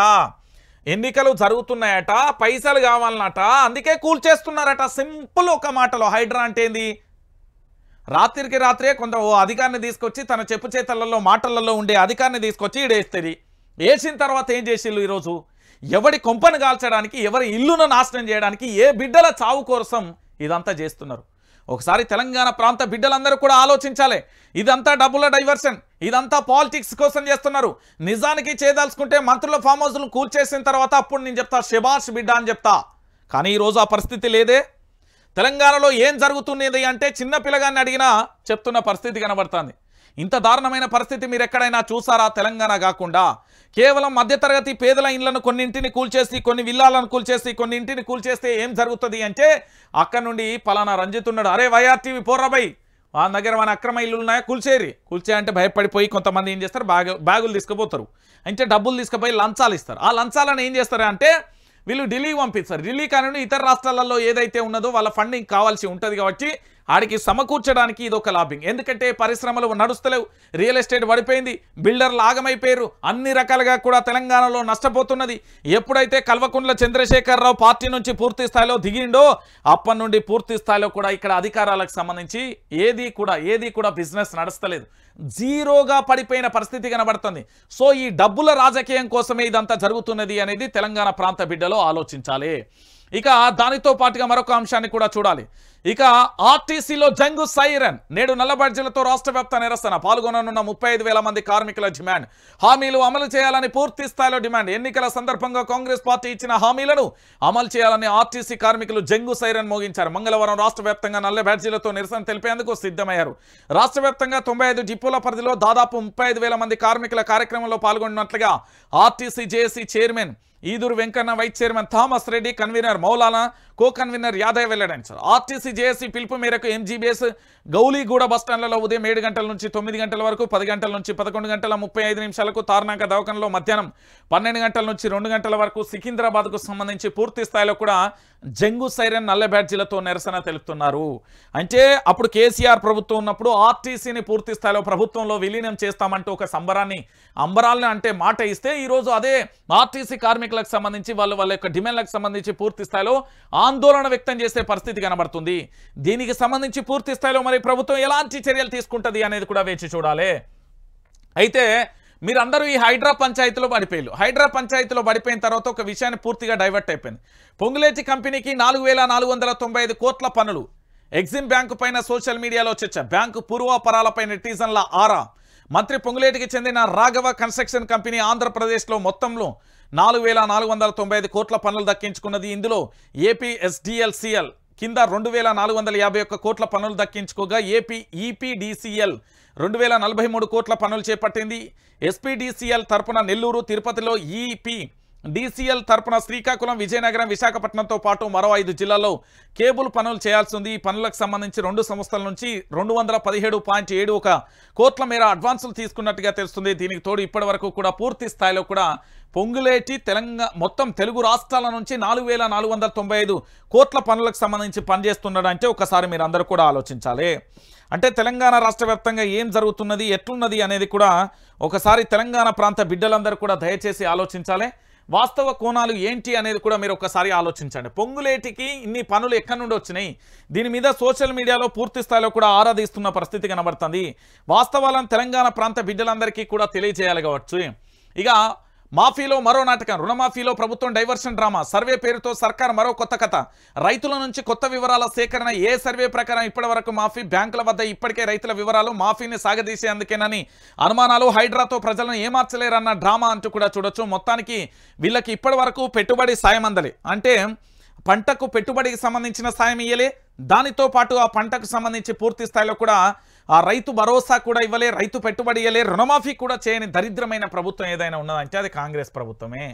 ఎన్నికలు జరుగుతున్నాయట, పైసలు కావాలన్నట, అందుకే కూల్చేస్తున్నారట. సింపుల్ ఒక మాటలో. హైడ్రా అంటే ఏంది? రాత్రికి రాత్రే కొంత ఓ అధికారిని తీసుకొచ్చి తన చెప్పు చేతలలో మాటలలో ఉండే అధికారిని తీసుకొచ్చి ఈడేస్తుంది. వేసిన తర్వాత ఏం చేసిళ్ళు ఈరోజు? ఎవడి కొంపను కాల్చడానికి, ఎవరి ఇల్లును నాశనం చేయడానికి, ఏ బిడ్డల చావు కోసం ఇదంతా చేస్తున్నారు. ఒకసారి తెలంగాణ ప్రాంత బిడ్డలందరూ కూడా ఆలోచించాలి. ఇదంతా డబ్బుల డైవర్షన్, ఇదంతా పాలిటిక్స్ కోసం చేస్తున్నారు. నిజానికి చేయదలుచుకుంటే మంత్రుల ఫామ్ హౌస్లను కూల్చేసిన తర్వాత అప్పుడు నేను చెప్తా శబాష్ బిడ్డ అని చెప్తా. కానీ ఈరోజు ఆ పరిస్థితి లేదే. తెలంగాణలో ఏం జరుగుతున్నది అంటే చిన్న పిల్లగాన్ని అడిగినా చెప్తున్న పరిస్థితి కనబడుతుంది. ఇంత దారుణమైన పరిస్థితి మీరు ఎక్కడైనా చూసారా? తెలంగాణ కాకుండా కేవలం మధ్యతరగతి పేదల ఇళ్లను కొన్నింటిని కూల్చేసి, కొన్ని విల్లాలను కూల్చేసి, కొన్ని ఇంటిని కూల్చేస్తే ఏం జరుగుతుంది అంటే అక్కడ నుండి పలానా రంజిత్ ఉన్నాడు, అరే వైఆర్టీవీ పోర్రాబై ఆ దగ్గర మన అక్రమ ఇల్లు ఉన్నాయా కూల్చే అంటే భయపడిపోయి కొంతమంది ఏం చేస్తారు, బ్యాగులు తీసుకుపోతారు. అంటే డబ్బులు తీసుకుపోయి లంచాలు ఇస్తారు. ఆ లంచాలను ఏం చేస్తారు అంటే వీళ్ళు ఢిల్లీ పంపిస్తారు. ఢిల్లీ కానీ ఇతర రాష్ట్రాలలో ఏదైతే ఉన్నదో వాళ్ళ ఫండింగ్ కావాల్సి ఉంటుంది కాబట్టి ఆడికి సమకూర్చడానికి ఇది ఒక లాబింగ్. ఎందుకంటే పరిశ్రమలు నడుస్తలేవు, రియల్ ఎస్టేట్ పడిపోయింది, బిల్డర్లు ఆగమైపోయారు, అన్ని రకాలుగా కూడా తెలంగాణలో నష్టపోతున్నది. ఎప్పుడైతే కల్వకుంట్ల చంద్రశేఖరరావు పార్టీ నుంచి పూర్తి స్థాయిలో దిగిండో అప్పటి నుండి పూర్తి స్థాయిలో కూడా ఇక్కడ అధికారాలకు సంబంధించి ఏది కూడా బిజినెస్ నడుస్తలేదు. జీరోగా పడిపోయిన పరిస్థితి కనబడుతుంది. సో ఈ డబ్బుల రాజకీయం కోసమే ఇదంతా జరుగుతున్నది అనేది తెలంగాణ ప్రాంత బిడ్డలో ఆలోచించాలి. ఇక దానితో పాటుగా మరొక అంశాన్ని కూడా చూడాలి. ఇక ఆర్టీసీలో జంగు సైరన్. నేడు నల్ల బ్యాడ్జీలతో రాష్ట్ర వ్యాప్త నిరసన. పాల్గొననున్న 35,000 మంది కార్మికుల డిమాండ్. హామీలు అమలు చేయాలని పూర్తి స్థాయిలో డిమాండ్. ఎన్నికల సందర్భంగా కాంగ్రెస్ పార్టీ ఇచ్చిన హామీలను అమలు చేయాలని ఆర్టీసీ కార్మికులు జంగు సైరన్ మోగించారు. మంగళవారం రాష్ట్ర వ్యాప్తంగా నల్ల బ్యాడ్జీలతో నిరసన తెలిపేందుకు సిద్ధమయ్యారు. రాష్ట్ర వ్యాప్తంగా 95 డిపోల పరిధిలో దాదాపు 35,000 మంది కార్మికుల కార్యక్రమంలో పాల్గొన్నట్లుగా RTC JAC chairman Eduru Venkanna, vice chairman Thomas Reddy, convener Maulana, co convener Yadav వెల్లడించారు. ఆర్టీసీ జేఏసీ పిలుపు మేరకు ఎంజీబీఎస్ గౌలీగూడ బస్టాండ్లలో ఉదయం 7 గంటల నుంచి 9 గంటల వరకు, 10 గంటల నుంచి 11 గంటల 35 నిమిషాలకు, తార్నాక దవాఖానలో మధ్యాహ్నం 12 గంటల నుంచి 2 గంటల వరకు, సికింద్రాబాద్కు సంబంధించి పూర్తి స్థాయిలో కూడా జంగు సైరన్ నల్ల బ్యాడ్జీలతో నిరసన తెలుపుతున్నారు. అంటే అప్పుడు కేసీఆర్ ప్రభుత్వం ఉన్నప్పుడు ఆర్టీసీని పూర్తి స్థాయిలో ప్రభుత్వంలో విలీనం చేస్తామంటూ ఒక అంబరాలని అంటే మాట ఇస్తే ఈరోజు అదే ఆర్టీసీ కార్మికులకు సంబంధించి వాళ్ళ యొక్క డిమాండ్లకు సంబంధించి పూర్తి స్థాయిలో ఆందోళన వ్యక్తం చేసే పరిస్థితి కనబడుతుంది. దీనికి సంబంధించి పూర్తి స్థాయిలో మరి ప్రభుత్వం ఎలాంటి చర్యలు తీసుకుంటుంది అనేది కూడా వేచి చూడాలి. అయితే మీరందరూ ఈ హైడ్రా పంచాయతీలో పడిపోయారు. హైడ్రా పంచాయతీలో పడిపోయిన తర్వాత ఒక విషయాన్ని పూర్తిగా డైవర్ట్ అయిపోయింది. పొంగులేటి కంపెనీకి 4,495 కోట్ల పన్నులు. ఎగ్జిమ్ బ్యాంకు పైన సోషల్ మీడియాలో చర్చ. బ్యాంకు పూర్వాపరాలపై నెటిజన్ల ఆరా. మంత్రి పొంగులేటికి చెందిన రాఘవ కన్స్ట్రక్షన్ కంపెనీ ఆంధ్రప్రదేశ్లో మొత్తంలో 4,495 కోట్ల పన్నులు దక్కించుకున్నది. ఇందులో ఏపీ ఎస్డిఎల్సిఎల్ కింద 2,451 కోట్ల పన్నులు దక్కించుకోగా ఏపీ ఈపీడీసీఎల్ 2,043 కోట్ల పన్నులు చేపట్టింది. ఎస్పీడీసీఎల్ తరపున నెల్లూరు, తిరుపతిలో ఈపీడీసీఎల్ తరపున శ్రీకాకుళం, విజయనగరం, విశాఖపట్నంతో పాటు మరో 5 జిల్లాల్లో కేబుల్ పనులు చేయాల్సి ఉంది. ఈ పనులకు సంబంధించి 2 సంస్థల నుంచి 217.71 కోట్ల మేర అడ్వాన్సులు తీసుకున్నట్టుగా తెలుస్తుంది. దీనికి తోడు ఇప్పటి వరకు కూడా పూర్తి స్థాయిలో కూడా పొంగులేటి మొత్తం తెలుగు రాష్ట్రాల నుంచి 4,495 కోట్ల పనులకు సంబంధించి పనిచేస్తున్నాడంటే ఒకసారి మీరు అందరూ కూడా ఆలోచించాలి. అంటే తెలంగాణ రాష్ట్ర వ్యాప్తంగా ఏం జరుగుతున్నది, ఎట్లున్నది అనేది కూడా ఒకసారి తెలంగాణ ప్రాంత బిడ్డలందరూ కూడా దయచేసి ఆలోచించాలి. వాస్తవ కోణాలు ఏంటి అనేది కూడా మీరు ఒకసారి ఆలోచించండి. పొంగులేటికి ఇన్ని పనులు ఎక్కడి నుండి వచ్చినాయి? దీని మీద సోషల్ మీడియాలో పూర్తి స్థాయిలో కూడా ఆరాధిస్తున్న పరిస్థితి కనబడుతుంది. వాస్తవాలను తెలంగాణ ప్రాంత బిడ్డలందరికీ కూడా తెలియజేయాలి కావచ్చు. ఇక మాఫీలో మరో నాటకం. రుణమాఫీలో ప్రభుత్వం డైవర్షన్ డ్రామా. సర్వే పేరుతో సర్కార్ మరో కొత్త కథ. రైతుల నుంచి కొత్త వివరాల సేకరణ. ఏ సర్వే ప్రకారం ఇప్పటి వరకు మాఫీ? బ్యాంకుల వద్ద ఇప్పటికే రైతుల వివరాలు. మాఫీని సాగదీసేందుకేనని అనుమానాలు. హైడ్రాతో ప్రజలను ఏమార్చలేరన్న డ్రామా అంటూ కూడా చూడొచ్చు. మొత్తానికి వీళ్ళకి ఇప్పటి వరకు పెట్టుబడి సాయం అందలే. అంటే పంటకు పెట్టుబడికి సంబంధించిన సాయం ఇయ్యలే. దానితో పాటు ఆ పంటకు సంబంధించి పూర్తి స్థాయిలో కూడా ఆ రైతు భరోసా కూడా ఇవ్వలే, రైతు పెట్టుబడి ఇవ్వలే, రుణమాఫీ కూడా చేయని దరిద్రమైన ప్రభుత్వం ఏదైనా ఉన్నదంటే అది కాంగ్రెస్ ప్రభుత్వమే.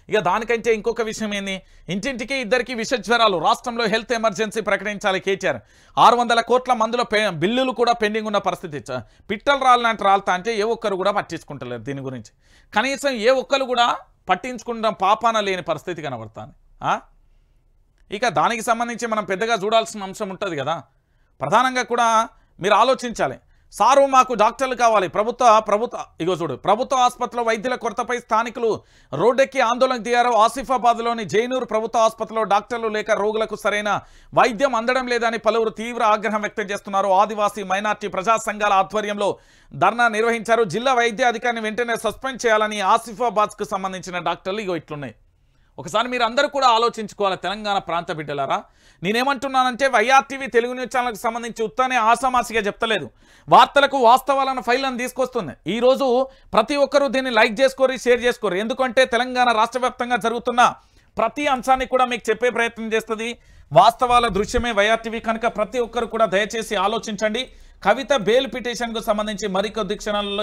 ఇక దానికంటే ఇంకొక విషయం ఏంది? ఇంటింటికి 2కి విష జ్వరాలు. రాష్ట్రంలో హెల్త్ ఎమర్జెన్సీ ప్రకటించాలి కేటీఆర్. 600 కోట్ల మందుల బిల్లులు కూడా పెండింగ్ ఉన్న పరిస్థితి. పిట్టలు రాలంటే రాలుతా అంటే ఏ ఒక్కరు కూడా పట్టించుకుంటలేరు. దీని గురించి కనీసం ఏ ఒక్కరు కూడా పట్టించుకుంటాం పాపాన లేని పరిస్థితి కనబడుతుంది. ఇక దానికి సంబంధించి మనం పెద్దగా చూడాల్సిన అంశం ఉంటుంది కదా. ప్రధానంగా కూడా మీరు ఆలోచించాలి. సారు మాకు డాక్టర్లు కావాలి, ఇగో చూడు, ప్రభుత్వ ఆసుపత్రిలో వైద్యుల కొరతపై స్థానికులు రోడ్డెక్కి ఆందోళనకు దిగారు. ఆసిఫాబాద్లోని జైనూర్ ప్రభుత్వ ఆసుపత్రిలో డాక్టర్లు లేక రోగులకు సరైన వైద్యం అందడం లేదని పలువురు తీవ్ర ఆగ్రహం వ్యక్తం చేస్తున్నారు. ఆదివాసీ మైనార్టీ ప్రజా సంఘాల ఆధ్వర్యంలో ధర్నా నిర్వహించారు. జిల్లా వైద్య అధికారిని వెంటనే సస్పెండ్ చేయాలని ఆసిఫాబాద్కు సంబంధించిన డాక్టర్లు ఇగో ఇట్లున్నాయి. ఒకసారి మీరు అందరూ కూడా ఆలోచించుకోవాలి తెలంగాణ ప్రాంత బిడ్డలారా. నేనేమంటున్నానంటే వైఆర్టీవీ తెలుగు న్యూస్ ఛానల్కి సంబంధించి ఉత్తానే ఆసామాసిగా చెప్తలేదు, వార్తలకు వాస్తవాలను ఫైళ్ళను తీసుకొస్తుంది. ఈరోజు ప్రతి ఒక్కరూ దీన్ని లైక్ చేసుకోరు, షేర్ చేసుకోరు. ఎందుకంటే తెలంగాణ రాష్ట్ర వ్యాప్తంగా జరుగుతున్న ప్రతి అంశాన్ని కూడా మీకు చెప్పే ప్రయత్నం చేస్తుంది వాస్తవాల దృశ్యమే వైఆర్టీవీ. కనుక ప్రతి ఒక్కరు కూడా దయచేసి ఆలోచించండి. కవిత బెయిల్ పిటిషన్కు సంబంధించి మరికొద్ది క్షణాలలో